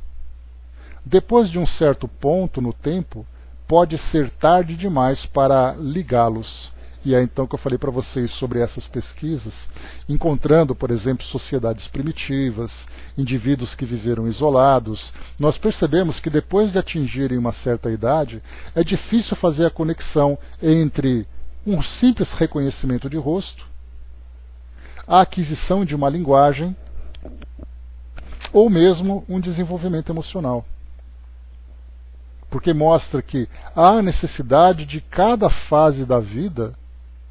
A: Depois de um certo ponto no tempo, pode ser tarde demais para ligá-los. E é então que eu falei para vocês sobre essas pesquisas, encontrando, por exemplo, sociedades primitivas, indivíduos que viveram isolados. Nós percebemos que depois de atingirem uma certa idade, é difícil fazer a conexão entre um simples reconhecimento de rosto, a aquisição de uma linguagem, ou mesmo um desenvolvimento emocional. Porque mostra que há necessidade de cada fase da vida,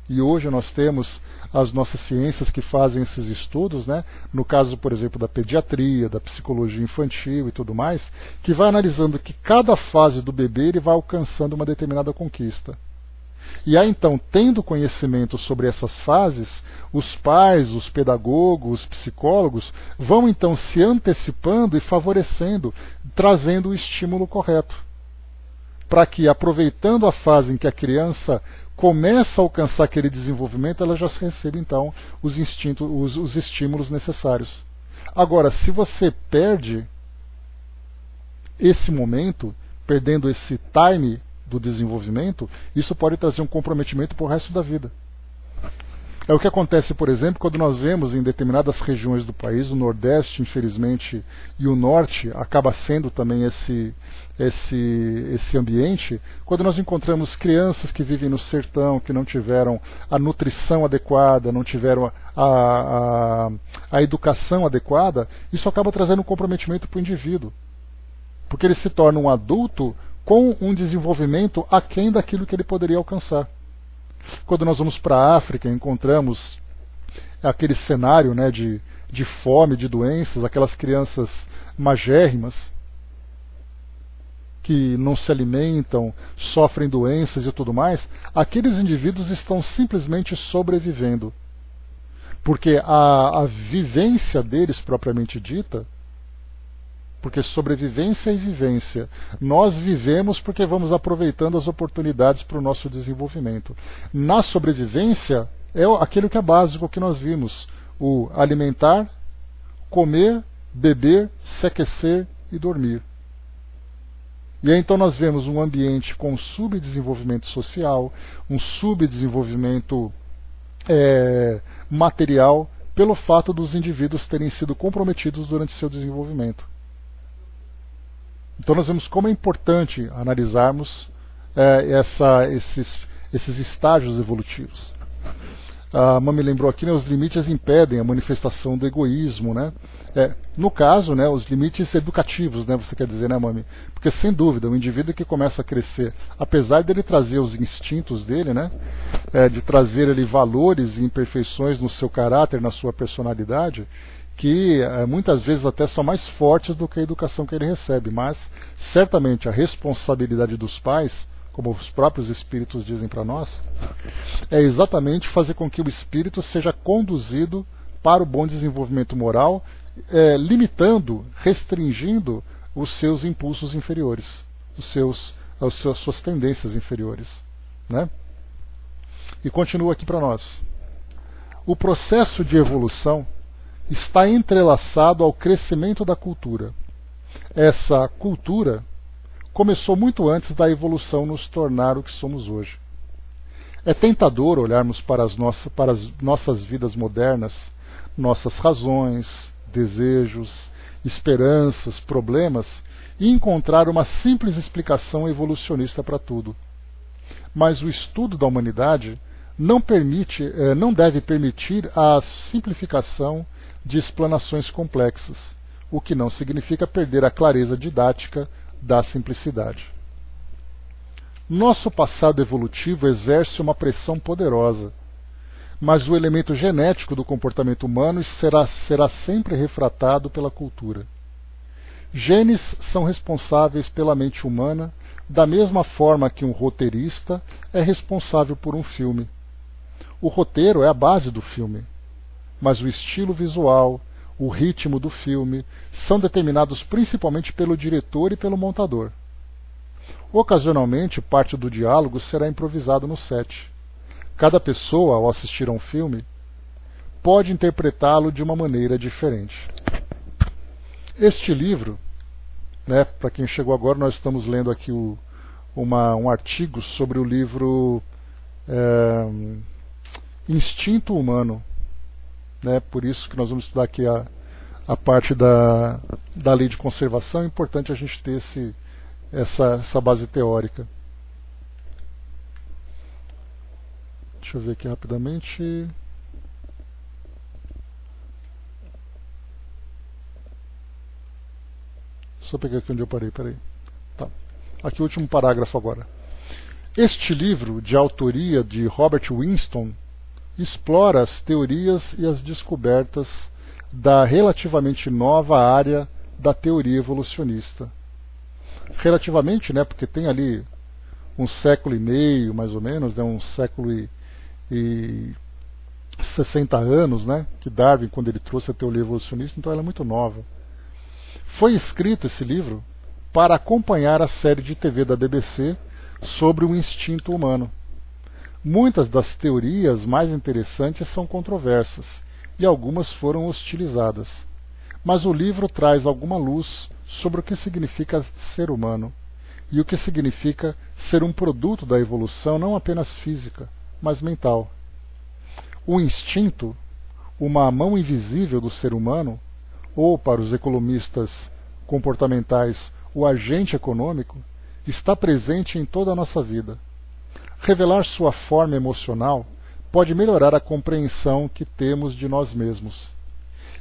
A: e hoje nós temos as nossas ciências que fazem esses estudos, no caso, por exemplo, da pediatria, da psicologia infantil e tudo mais, que vai analisando que cada fase do bebê ele vai alcançando uma determinada conquista. E aí então, tendo conhecimento sobre essas fases, os pais, os pedagogos, os psicólogos vão então se antecipando e favorecendo, trazendo o estímulo correto. Para que, aproveitando a fase em que a criança começa a alcançar aquele desenvolvimento, ela já recebe então os instintos, os estímulos necessários. Agora, se você perde esse momento, perdendo esse time do desenvolvimento, isso pode trazer um comprometimento para o resto da vida. É o que acontece, por exemplo, quando nós vemos em determinadas regiões do país, o Nordeste, infelizmente, e o Norte acaba sendo também esse ambiente, quando nós encontramos crianças que vivem no sertão, que não tiveram a nutrição adequada, não tiveram a educação adequada, isso acaba trazendo um comprometimento para o indivíduo. Porque ele se torna um adulto com um desenvolvimento aquém daquilo que ele poderia alcançar. Quando nós vamos para a África, encontramos aquele cenário, né, de fome, de doenças, aquelas crianças magérrimas que não se alimentam, sofrem doenças e tudo mais, aqueles indivíduos estão simplesmente sobrevivendo. Porque a vivência deles, propriamente dita, porque sobrevivência e vivência, nós vivemos porque vamos aproveitando as oportunidades para o nosso desenvolvimento. Na sobrevivência, é aquilo que é básico que nós vimos: o alimentar, comer, beber, se aquecer e dormir. E aí então nós vemos um ambiente com subdesenvolvimento social, um subdesenvolvimento material, pelo fato dos indivíduos terem sido comprometidos durante seu desenvolvimento. Então nós vemos como é importante analisarmos esses estágios evolutivos. A Mami lembrou aqui, né, os limites impedem a manifestação do egoísmo, né? No caso, né, os limites educativos, né, você quer dizer, né, Mami? Porque sem dúvida, o indivíduo que começa a crescer, apesar dele trazer os instintos dele, né, de trazer ali valores e imperfeições no seu caráter, na sua personalidade, que muitas vezes até são mais fortes do que a educação que ele recebe, mas certamente a responsabilidade dos pais, como os próprios espíritos dizem para nós, é exatamente fazer com que o espírito seja conduzido para o bom desenvolvimento moral, limitando, restringindo os seus impulsos inferiores, as suas tendências inferiores, né? E continua aqui para nós. O processo de evolução está entrelaçado ao crescimento da cultura. Essa cultura começou muito antes da evolução nos tornar o que somos hoje. É tentador olharmos para as nossas vidas modernas, nossas razões, desejos, esperanças, problemas, e encontrar uma simples explicação evolucionista para tudo. Mas o estudo da humanidade não deve permitir a simplificação de explanações complexas, o que não significa perder a clareza didática da simplicidade. Nosso passado evolutivo exerce uma pressão poderosa, mas o elemento genético do comportamento humano será sempre refratado pela cultura. Genes são responsáveis pela mente humana, da mesma forma que um roteirista é responsável por um filme. O roteiro é a base do filme, mas o estilo visual, o ritmo do filme, são determinados principalmente pelo diretor e pelo montador. Ocasionalmente, parte do diálogo será improvisado no set. Cada pessoa, ao assistir a um filme, pode interpretá-lo de uma maneira diferente. Este livro, né, para quem chegou agora, nós estamos lendo aqui um artigo sobre o livro Instinto Humano. Né, por isso que nós vamos estudar aqui a parte da lei de conservação. É importante a gente ter essa base teórica. Deixa eu ver aqui rapidamente. Só pegar aqui onde eu parei, peraí. Tá. Aqui o último parágrafo agora. Este livro, de autoria de Robert Winston, explora as teorias e as descobertas da relativamente nova área da teoria evolucionista. Relativamente, né, porque tem ali um século e meio, mais ou menos, né, um século e 60 anos, né, que Darwin, quando ele trouxe a teoria evolucionista, então ela é muito nova. Foi escrito esse livro para acompanhar a série de TV da BBC sobre o instinto humano. Muitas das teorias mais interessantes são controversas e algumas foram hostilizadas. Mas o livro traz alguma luz sobre o que significa ser humano e o que significa ser um produto da evolução não apenas física, mas mental. O instinto, uma mão invisível do ser humano, ou, para os economistas comportamentais, o agente econômico, está presente em toda a nossa vida. Revelar sua forma emocional pode melhorar a compreensão que temos de nós mesmos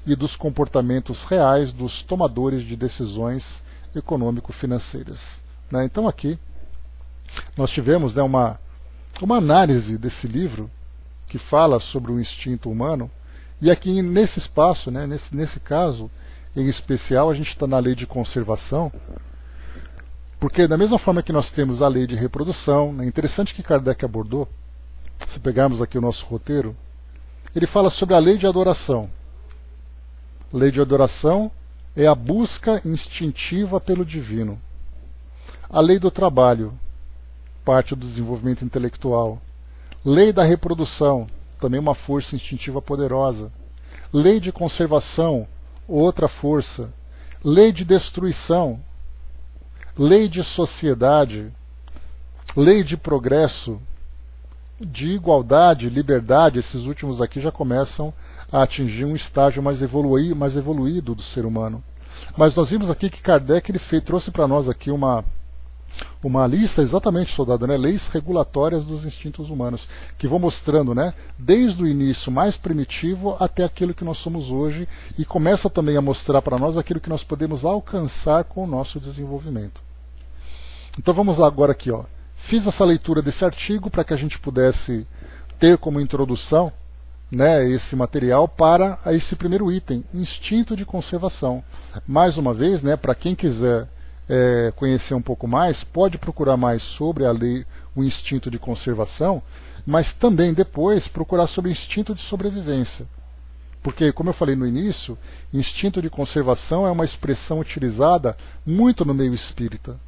A: e dos comportamentos reais dos tomadores de decisões econômico-financeiras. Né? Então aqui nós tivemos, né, uma análise desse livro que fala sobre o instinto humano, e aqui nesse espaço, né, nesse caso em especial, a gente está na lei de conservação, porque da mesma forma que nós temos a lei de reprodução, é interessante que Kardec abordou, se pegarmos aqui o nosso roteiro, ele fala sobre a lei de adoração. Lei de adoração é a busca instintiva pelo divino. A lei do trabalho, parte do desenvolvimento intelectual. Lei da reprodução, também uma força instintiva poderosa. Lei de conservação, outra força. Lei de destruição, lei de sociedade, lei de progresso, de igualdade, liberdade. Esses últimos aqui já começam a atingir um estágio mais evoluído do ser humano. Mas nós vimos aqui que Kardec trouxe para nós aqui uma lista, exatamente, soldado, né? Leis regulatórias dos instintos humanos, que vão mostrando, né, desde o início mais primitivo até aquilo que nós somos hoje, e começa também a mostrar para nós aquilo que nós podemos alcançar com o nosso desenvolvimento. Então vamos lá agora aqui, ó. Fiz essa leitura desse artigo para que a gente pudesse ter como introdução, né, esse material para esse primeiro item, instinto de conservação. Mais uma vez, né, para quem quiser conhecer um pouco mais, pode procurar mais sobre a lei, o instinto de conservação, mas também depois procurar sobre o instinto de sobrevivência. Porque, como eu falei no início, instinto de conservação é uma expressão utilizada muito no meio espírita.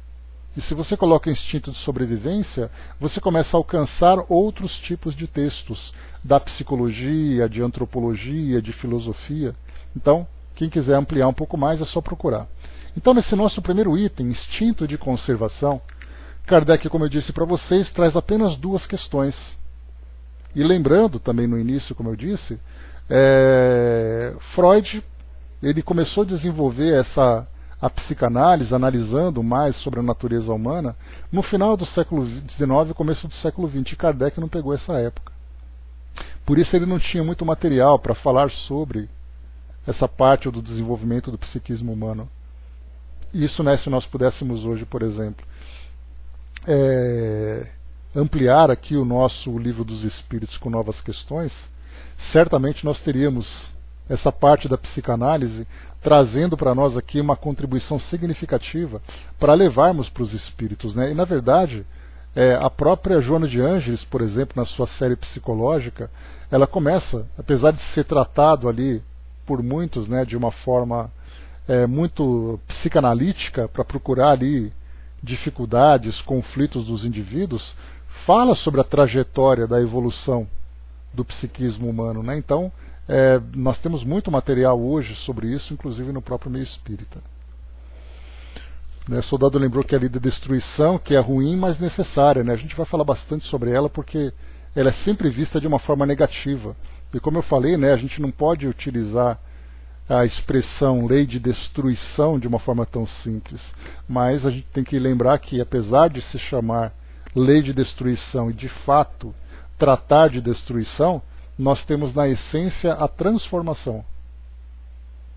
A: E se você coloca instinto de sobrevivência, você começa a alcançar outros tipos de textos, da psicologia, de antropologia, de filosofia. Então, quem quiser ampliar um pouco mais é só procurar. Então, nesse nosso primeiro item, instinto de conservação, Kardec, como eu disse para vocês, traz apenas duas questões. E lembrando também no início, como eu disse, Freud ele começou a desenvolver a psicanálise, analisando mais sobre a natureza humana, no final do século XIX e começo do século XX. E Kardec não pegou essa época. Por isso ele não tinha muito material para falar sobre essa parte do desenvolvimento do psiquismo humano. Isso, né, se nós pudéssemos hoje, por exemplo, ampliar aqui o nosso livro dos Espíritos com novas questões, certamente nós teríamos essa parte da psicanálise trazendo para nós aqui uma contribuição significativa para levarmos para os Espíritos, né? E, na verdade, a própria Joana de Ângeles, por exemplo, na sua série psicológica, ela começa, apesar de ser tratado ali por muitos, né, de uma forma muito psicanalítica, para procurar ali dificuldades, conflitos dos indivíduos, fala sobre a trajetória da evolução do psiquismo humano, né? Então, nós temos muito material hoje sobre isso, inclusive no próprio meio espírita. O soldado lembrou que a lei da destruição, que é ruim, mas necessária, né? A gente vai falar bastante sobre ela porque ela é sempre vista de uma forma negativa. E como eu falei, né, a gente não pode utilizar a expressão lei de destruição de uma forma tão simples. Mas a gente tem que lembrar que, apesar de se chamar lei de destruição e, de fato, tratar de destruição, nós temos na essência a transformação.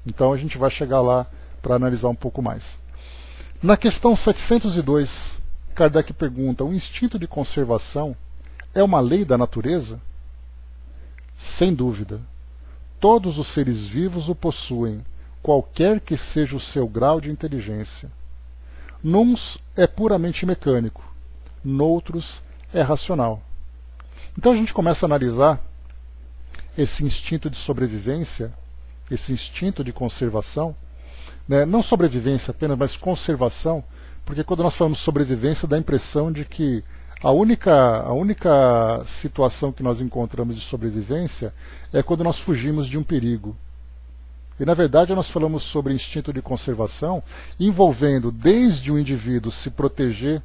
A: Então a gente vai chegar lá para analisar um pouco mais. Na questão 702, Kardec pergunta: o instinto de conservação é uma lei da natureza? Sem dúvida. Todos os seres vivos o possuem, qualquer que seja o seu grau de inteligência. Nuns é puramente mecânico, noutros é racional. Então a gente começa a analisar esse instinto de sobrevivência, esse instinto de conservação, né? Não sobrevivência apenas, mas conservação, porque quando nós falamos sobrevivência dá a impressão de que a única situação que nós encontramos de sobrevivência é quando nós fugimos de um perigo. E na verdade nós falamos sobre instinto de conservação envolvendo desde o indivíduo se proteger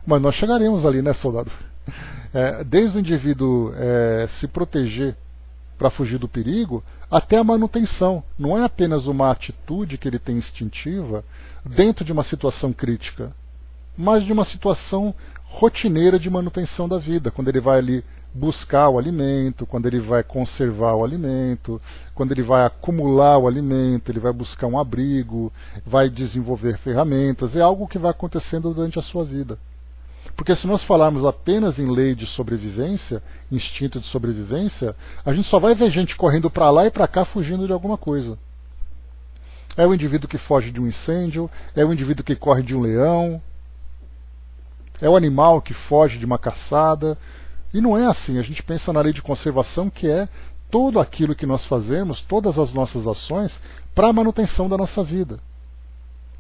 A: Mas nós chegaremos ali, né, soldado? Desde o indivíduo se proteger para fugir do perigo, até a manutenção. Não é apenas uma atitude que ele tem instintiva dentro de uma situação crítica, mas de uma situação rotineira de manutenção da vida, quando ele vai ali buscar o alimento, quando ele vai conservar o alimento, quando ele vai acumular o alimento, ele vai buscar um abrigo, vai desenvolver ferramentas, é algo que vai acontecendo durante a sua vida. Porque se nós falarmos apenas em lei de sobrevivência, instinto de sobrevivência, a gente só vai ver gente correndo para lá e para cá fugindo de alguma coisa. É o indivíduo que foge de um incêndio, é o indivíduo que corre de um leão, é o animal que foge de uma caçada. E não é assim. A gente pensa na lei de conservação, que é tudo aquilo que nós fazemos, todas as nossas ações, para a manutenção da nossa vida.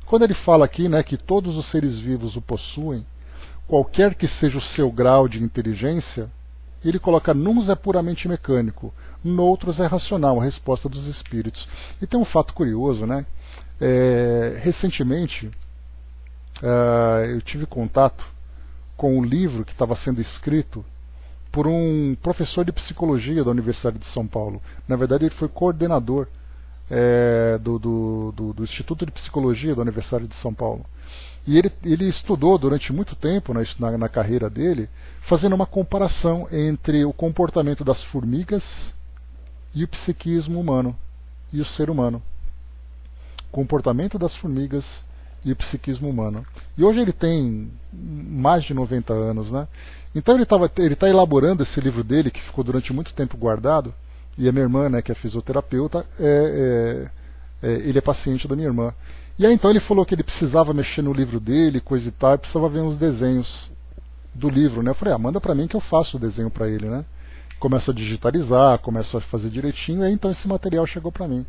A: Quando ele fala aqui, né, que todos os seres vivos o possuem, qualquer que seja o seu grau de inteligência, ele coloca nuns é puramente mecânico, noutros é racional, a resposta dos espíritos. E tem um fato curioso, né? Recentemente, eu tive contato com um livro que estava sendo escrito por um professor de psicologia da Universidade de São Paulo. Na verdade, ele foi coordenador do Instituto de Psicologia da Universidade de São Paulo. E ele estudou durante muito tempo na carreira dele, fazendo uma comparação entre o comportamento das formigas e o psiquismo humano, e o ser humano. Comportamento das formigas e o psiquismo humano. E hoje ele tem mais de 90 anos, né? Então ele está elaborando esse livro dele, que ficou durante muito tempo guardado, e a minha irmã, né, que é fisioterapeuta, ele é paciente da minha irmã. E aí então ele falou que ele precisava mexer no livro dele, coisa e tal, e precisava ver uns desenhos do livro, né? Eu falei, manda para mim que eu faço o desenho para ele, né? Começa a digitalizar, começa a fazer direitinho, e aí então esse material chegou para mim.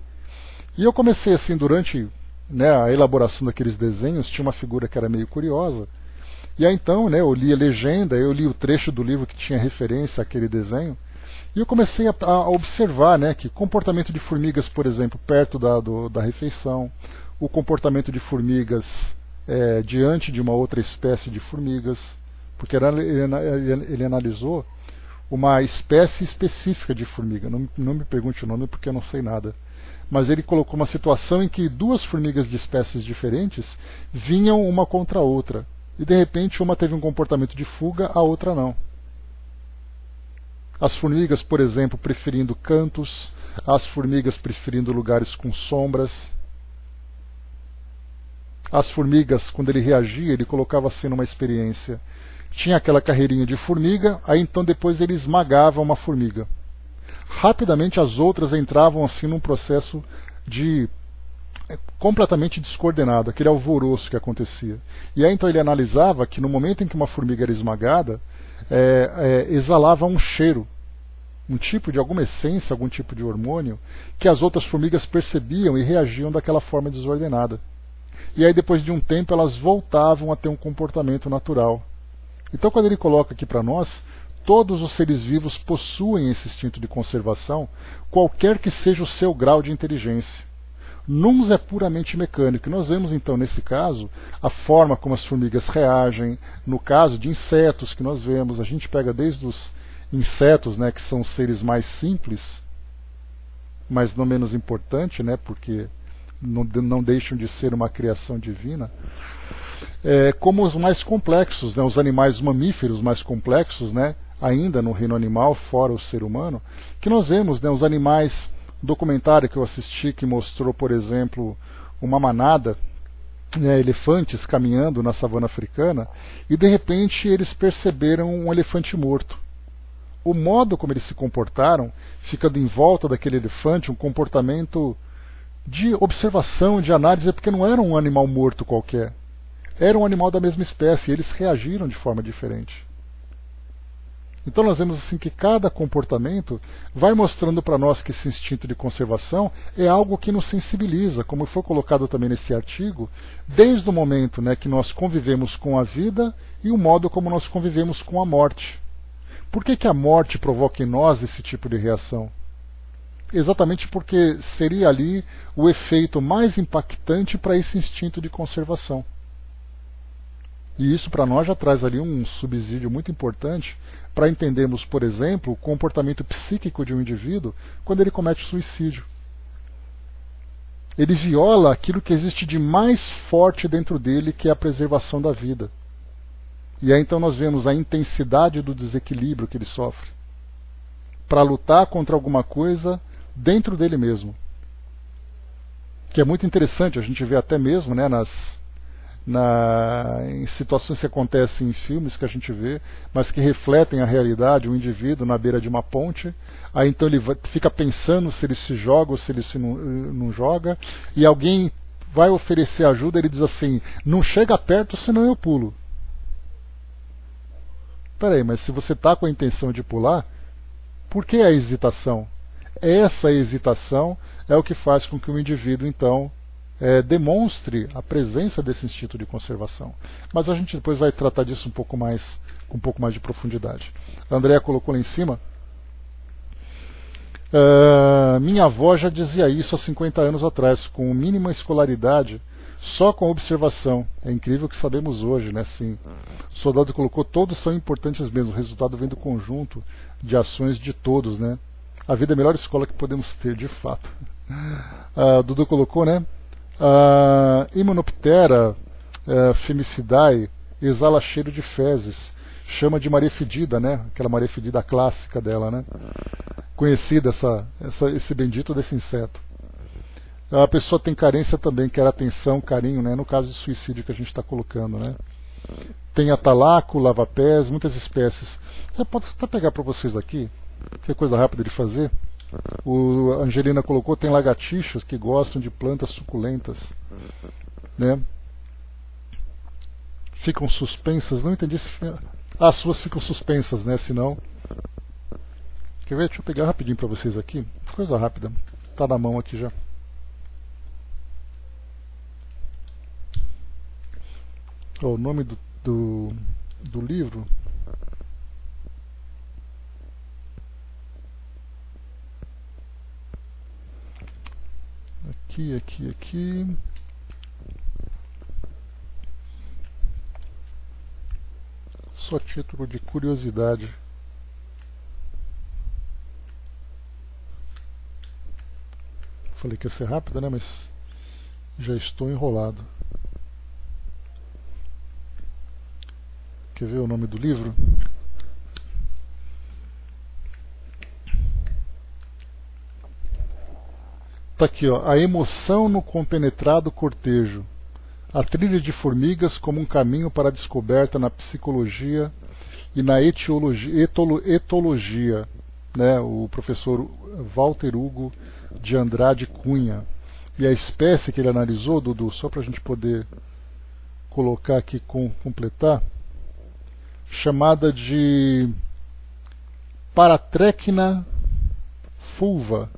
A: E eu comecei assim, durante a elaboração daqueles desenhos, tinha uma figura que era meio curiosa. E aí então, eu li a legenda, eu li o trecho do livro que tinha referência àquele desenho, e eu comecei a observar, que comportamento de formigas, por exemplo, perto da refeição, o comportamento de formigas diante de uma outra espécie de formigas, porque ele analisou uma espécie específica de formiga. Não me pergunte o nome porque eu não sei nada. Mas ele colocou uma situação em que duas formigas de espécies diferentes vinham uma contra a outra. E de repente uma teve um comportamento de fuga, a outra não. As formigas, por exemplo, preferindo cantos, as formigas preferindo lugares com sombras. As formigas, quando ele reagia, ele colocava assim numa experiência. Tinha aquela carreirinha de formiga, aí então depois ele esmagava uma formiga. Rapidamente as outras entravam assim num processo completamente descoordenado, aquele alvoroço que acontecia. E aí então ele analisava que no momento em que uma formiga era esmagada, exalava um cheiro, um tipo de alguma essência, algum tipo de hormônio, que as outras formigas percebiam e reagiam daquela forma desordenada. E aí depois de um tempo elas voltavam a ter um comportamento natural. Então quando ele coloca aqui para nós, todos os seres vivos possuem esse instinto de conservação, qualquer que seja o seu grau de inteligência. Nuns é puramente mecânico. E nós vemos então nesse caso a forma como as formigas reagem. No caso de insetos que nós vemos, a gente pega desde os insetos, que são os seres mais simples, mas não menos importante, porque não deixam de ser uma criação divina, como os mais complexos, os animais mamíferos mais complexos, ainda no reino animal, fora o ser humano, que nós vemos os animais. Documentário que eu assisti que mostrou, por exemplo, uma manada, elefantes caminhando na savana africana, e de repente eles perceberam um elefante morto. O modo como eles se comportaram, ficando em volta daquele elefante, um comportamento de observação, de análise, porque não era um animal morto qualquer. era um animal da mesma espécie, e eles reagiram de forma diferente. Então nós vemos assim que cada comportamento vai mostrando para nós que esse instinto de conservação é algo que nos sensibiliza, como foi colocado também nesse artigo, desde o momento, né, que nós convivemos com a vida e o modo como nós convivemos com a morte. Por que a morte provoca em nós esse tipo de reação? Exatamente porque seria ali o efeito mais impactante para esse instinto de conservação. E isso para nós já traz ali um subsídio muito importante para entendermos, por exemplo, o comportamento psíquico de um indivíduo quando ele comete suicídio. Ele viola aquilo que existe de mais forte dentro dele, que é a preservação da vida. E aí então nós vemos a intensidade do desequilíbrio que ele sofre para lutar contra alguma coisa dentro dele mesmo. Que é muito interessante, a gente vê até mesmo, né, em situações que acontecem em filmes que a gente vê, mas que refletem a realidade, o indivíduo na beira de uma ponte, aí então ele fica pensando se ele se joga ou se ele se não joga, e alguém vai oferecer ajuda, ele diz assim, não chega perto senão eu pulo. Peraí, mas se você está com a intenção de pular, por que a hesitação? Essa hesitação é o que faz com que o indivíduo então demonstre a presença desse instinto de conservação. Mas a gente depois vai tratar disso com um pouco mais de profundidade. A Andrea colocou lá em cima. Minha avó já dizia isso há 50 anos atrás, com mínima escolaridade, só com observação. É incrível que sabemos hoje, né? Sim. O soldado colocou, todos são importantes mesmo, o resultado vem do conjunto de ações de todos, né? A vida é a melhor escola que podemos ter, de fato. Dudu colocou, né? Hymenoptera femicidae exala cheiro de fezes, chama de Maria Fedida, né? Aquela Maria Fedida clássica dela, né? Conhecida esse bendito desse inseto. A pessoa tem carência também, quer atenção, carinho, né? No caso de suicídio que a gente está colocando, né? Tem atalaco, lava-pés, muitas espécies. Eu posso até pegar para vocês aqui, que é coisa rápida de fazer. A Angelina colocou, tem lagartixas que gostam de plantas suculentas, né? Ficam suspensas, não entendi se... as suas ficam suspensas, né? Senão... Quer ver? Deixa eu pegar rapidinho para vocês aqui. Coisa rápida, tá na mão aqui já. O nome do livro... Aqui. Só título de curiosidade. Falei que ia ser rápido, né? Mas já estou enrolado. Quer ver o nome do livro? Está aqui, ó, A Emoção no Compenetrado Cortejo. A trilha de formigas como um caminho para a descoberta na psicologia e na etologia, né? O professor Walter Hugo de Andrade Cunha. E a espécie que ele analisou, Dudu, só para a gente poder colocar aqui, completar, chamada de Paratrecna fulva,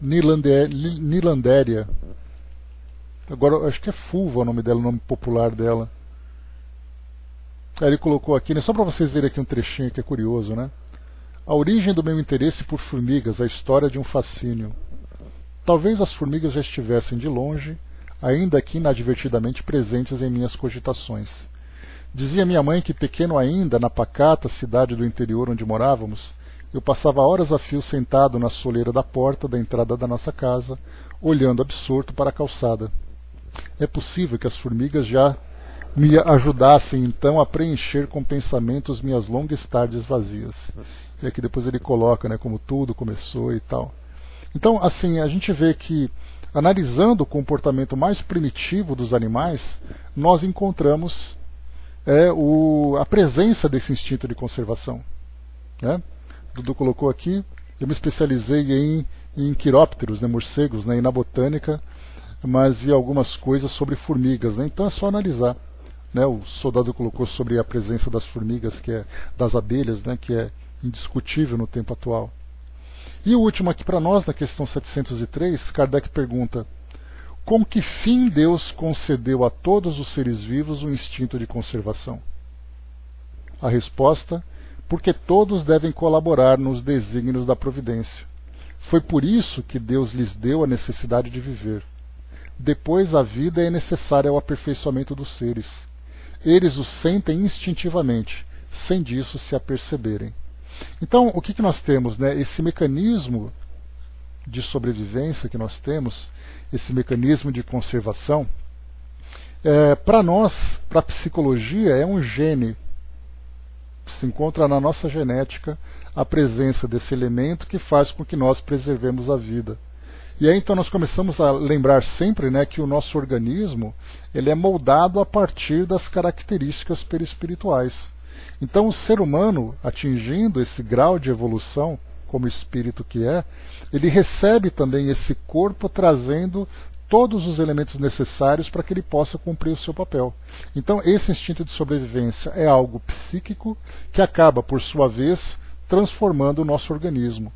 A: Nilandéria. Agora, acho que é fulva o nome dela, o nome popular dela. Aí ele colocou aqui, né, só para vocês verem aqui um trechinho que é curioso, né? A origem do meu interesse por formigas, a história de um fascínio. Talvez as formigas já estivessem de longe, ainda que inadvertidamente presentes em minhas cogitações. Dizia minha mãe que, pequeno ainda, na pacata cidade do interior onde morávamos, eu passava horas a fio sentado na soleira da porta da entrada da nossa casa, olhando absorto para a calçada. É possível que as formigas já me ajudassem então a preencher com pensamentos minhas longas tardes vazias. E aqui depois ele coloca, né, como tudo começou e tal. Então, assim, a gente vê que, analisando o comportamento mais primitivo dos animais, nós encontramos a presença desse instinto de conservação, né? Dudu colocou aqui, eu me especializei em quirópteros, né, morcegos, né, e na botânica mas vi algumas coisas sobre formigas, né? Então é só analisar. Né? O soldado colocou sobre a presença das formigas, que é das abelhas, né? Que é indiscutível no tempo atual. E o último aqui para nós, na questão 703, Kardec pergunta: com que fim Deus concedeu a todos os seres vivos o instinto de conservação? A resposta: porque todos devem colaborar nos desígnios da providência. Foi por isso que Deus lhes deu a necessidade de viver. Depois, a vida é necessária ao aperfeiçoamento dos seres. Eles o sentem instintivamente, sem disso se aperceberem. Então, o que nós temos, né? Esse mecanismo de sobrevivência que nós temos, esse mecanismo de conservação, para nós, para a psicologia, é um gene. Se encontra na nossa genética a presença desse elemento que faz com que nós preservemos a vida. E aí então nós começamos a lembrar sempre, né, que o nosso organismo ele é moldado a partir das características perispirituais. Então o ser humano, atingindo esse grau de evolução, como espírito que é, ele recebe também esse corpo trazendo todos os elementos necessários para que ele possa cumprir o seu papel. Então esse instinto de sobrevivência é algo psíquico que acaba, por sua vez, transformando o nosso organismo.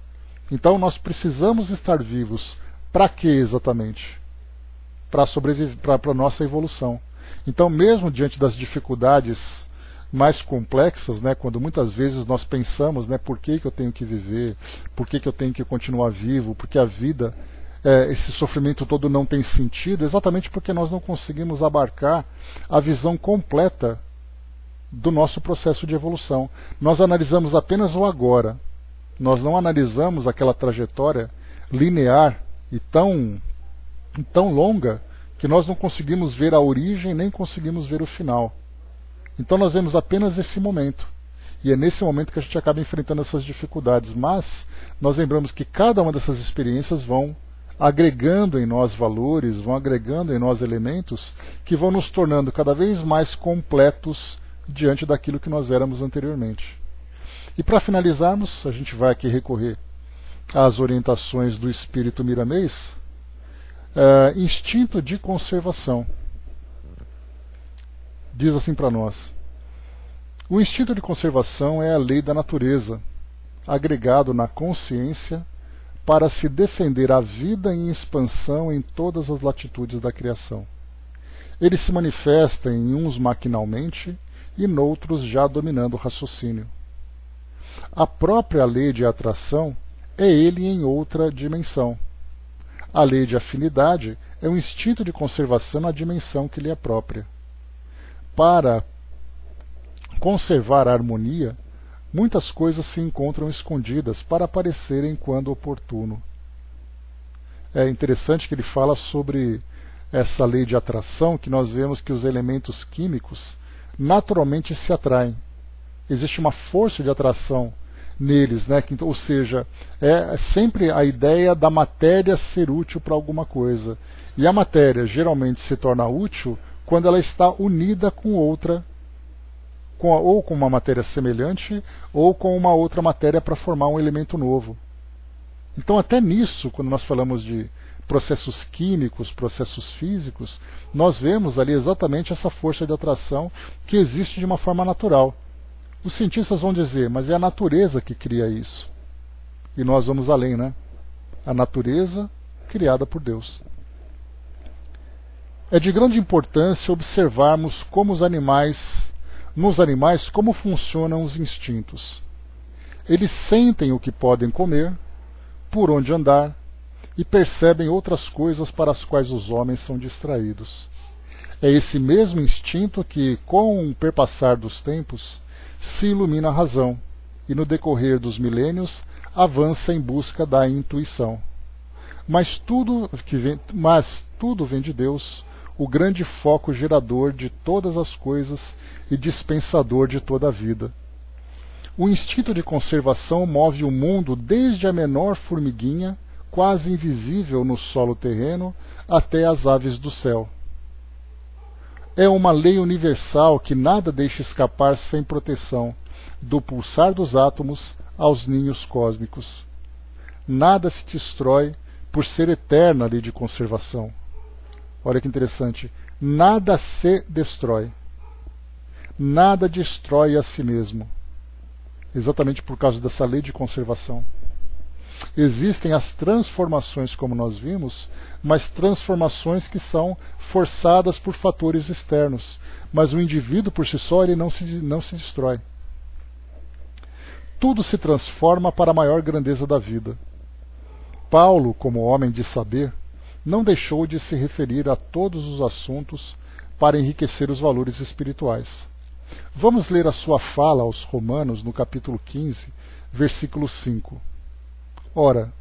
A: Então nós precisamos estar vivos. Para quê exatamente? Para sobreviver, para a nossa evolução. Então, mesmo diante das dificuldades mais complexas, né, quando muitas vezes nós pensamos, né, por que eu tenho que viver, por que eu tenho que continuar vivo, porque a vida, esse sofrimento todo não tem sentido, exatamente porque nós não conseguimos abarcar a visão completa do nosso processo de evolução. Nós analisamos apenas o agora. Nós não analisamos aquela trajetória linear e tão longa que nós não conseguimos ver a origem nem conseguimos ver o final. Então nós vemos apenas esse momento. E é nesse momento que a gente acaba enfrentando essas dificuldades. Mas nós lembramos que cada uma dessas experiências vão agregando em nós valores, vão agregando em nós elementos que vão nos tornando cada vez mais completos diante daquilo que nós éramos anteriormente. E para finalizarmos, a gente vai aqui recorrer às orientações do espírito Miramês. Instinto de conservação. Diz assim para nós: o instinto de conservação é a lei da natureza, agregado na consciência para se defender a vida em expansão em todas as latitudes da criação. Ele se manifesta em uns maquinalmente e noutros já dominando o raciocínio. A própria lei de atração é ele em outra dimensão. A lei de afinidade é o instinto de conservação na dimensão que lhe é própria. Para conservar a harmonia, muitas coisas se encontram escondidas para aparecerem quando oportuno. É interessante que ele fala sobre essa lei de atração, que nós vemos que os elementos químicos naturalmente se atraem. Existe uma força de atração neles, né? Ou seja, é sempre a ideia da matéria ser útil para alguma coisa. E a matéria geralmente se torna útil quando ela está unida com outra, ou com uma matéria semelhante, ou com uma outra matéria para formar um elemento novo. Então até nisso, quando nós falamos de processos químicos, processos físicos, nós vemos ali exatamente essa força de atração que existe de uma forma natural. Os cientistas vão dizer, mas é a natureza que cria isso. E nós vamos além, né? A natureza criada por Deus. É de grande importância observarmos como nos animais, como funcionam os instintos. Eles sentem o que podem comer, por onde andar, e percebem outras coisas para as quais os homens são distraídos. É esse mesmo instinto que, com o perpassar dos tempos, se ilumina a razão, e no decorrer dos milênios avança em busca da intuição. Mas tudo vem de Deus, o grande foco gerador de todas as coisas e dispensador de toda a vida. O instinto de conservação move o mundo desde a menor formiguinha, quase invisível no solo terreno, até as aves do céu. É uma lei universal que nada deixa escapar sem proteção, do pulsar dos átomos aos ninhos cósmicos. Nada se destrói por ser eterna lei de conservação. olha que interessante, nada se destrói. Nada destrói a si mesmo. Exatamente por causa dessa lei de conservação. Existem as transformações, como nós vimos, mas transformações que são forçadas por fatores externos. Mas o indivíduo por si só ele não se destrói. Tudo se transforma para a maior grandeza da vida. Paulo, como homem de saber, não deixou de se referir a todos os assuntos para enriquecer os valores espirituais. Vamos ler a sua fala aos Romanos no capítulo 15, versículo 5. Ora,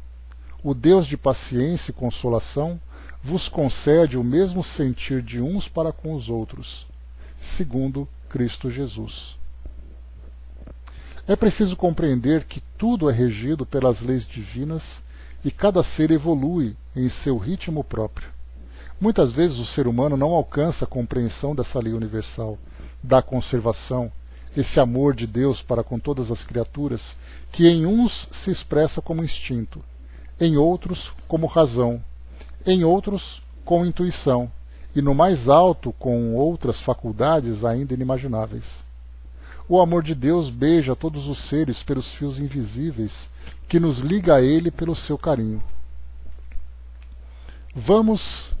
A: o Deus de paciência e consolação vos concede o mesmo sentir de uns para com os outros, segundo Cristo Jesus. É preciso compreender que tudo é regido pelas leis divinas e cada ser evolui em seu ritmo próprio. Muitas vezes o ser humano não alcança a compreensão dessa lei universal, da conservação, esse amor de Deus para com todas as criaturas, que em uns se expressa como instinto, em outros como razão, em outros com intuição, e no mais alto com outras faculdades ainda inimagináveis. O amor de Deus beija todos os seres pelos fios invisíveis que nos liga a Ele pelo seu carinho. Vamos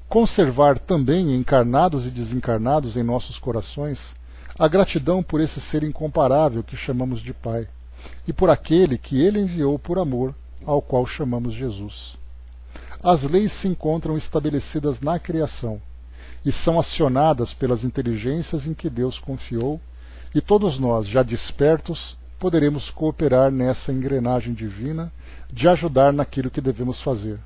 A: conservar também, encarnados e desencarnados em nossos corações, a gratidão por esse ser incomparável que chamamos de Pai, e por aquele que Ele enviou por amor, ao qual chamamos Jesus. As leis se encontram estabelecidas na criação, e são acionadas pelas inteligências em que Deus confiou, e todos nós, já despertos, poderemos cooperar nessa engrenagem divina de ajudar naquilo que devemos fazer.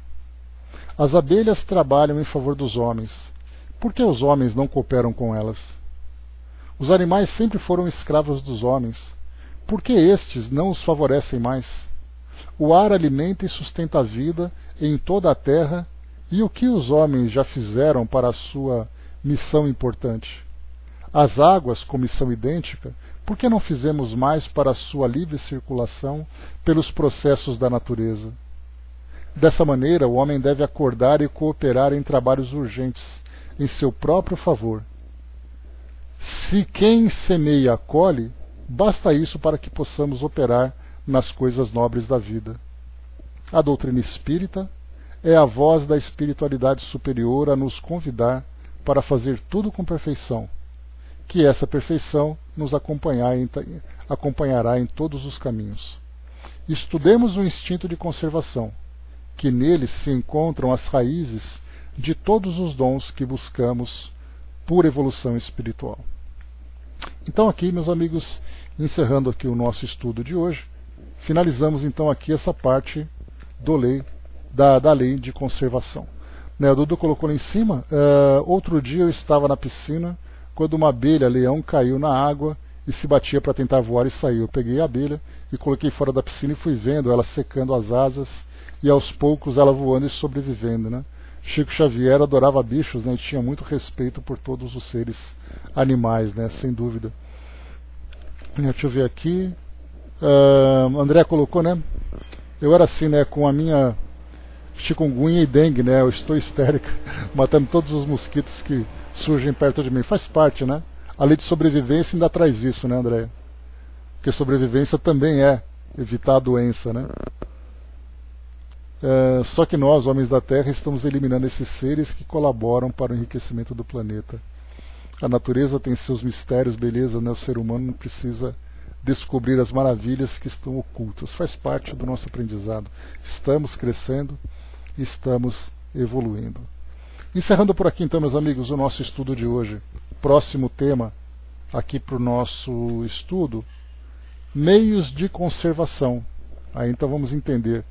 A: As abelhas trabalham em favor dos homens. Por que os homens não cooperam com elas? Os animais sempre foram escravos dos homens. Por que estes não os favorecem mais? O ar alimenta e sustenta a vida em toda a terra, e o que os homens já fizeram para a sua missão importante? As águas, com missão idêntica, por que não fizemos mais para a sua livre circulação pelos processos da natureza? Dessa maneira, o homem deve acordar e cooperar em trabalhos urgentes, em seu próprio favor. Se quem semeia colhe, basta isso para que possamos operar nas coisas nobres da vida. A doutrina espírita é a voz da espiritualidade superior a nos convidar para fazer tudo com perfeição, que essa perfeição nos acompanhará em todos os caminhos. Estudemos o instinto de conservação, que nele se encontram as raízes de todos os dons que buscamos por evolução espiritual. Então aqui, meus amigos, encerrando aqui o nosso estudo de hoje, finalizamos então aqui essa parte da lei de conservação. O Dudu colocou lá em cima, outro dia eu estava na piscina quando uma abelha-leão caiu na água e se batia para tentar voar e sair. Eu peguei a abelha e coloquei fora da piscina e fui vendo ela secando as asas e aos poucos ela voando e sobrevivendo, né? Chico Xavier adorava bichos, né? E tinha muito respeito por todos os seres animais, né? Sem dúvida. Deixa eu ver aqui. André colocou, né? Eu era assim, né? Com a minha chikungunya e dengue, né? Eu estou histérica, matando todos os mosquitos que surgem perto de mim. Faz parte, né? A lei de sobrevivência ainda traz isso, né, André? Porque sobrevivência também é evitar a doença, né? Só que nós, homens da Terra, estamos eliminando esses seres que colaboram para o enriquecimento do planeta. A natureza tem seus mistérios, beleza, né? O ser humano não precisa descobrir as maravilhas que estão ocultas. Faz parte do nosso aprendizado. Estamos crescendo, estamos evoluindo. Encerrando por aqui, então, meus amigos, o nosso estudo de hoje. Próximo tema aqui para o nosso estudo, meios de conservação. Aí então vamos entender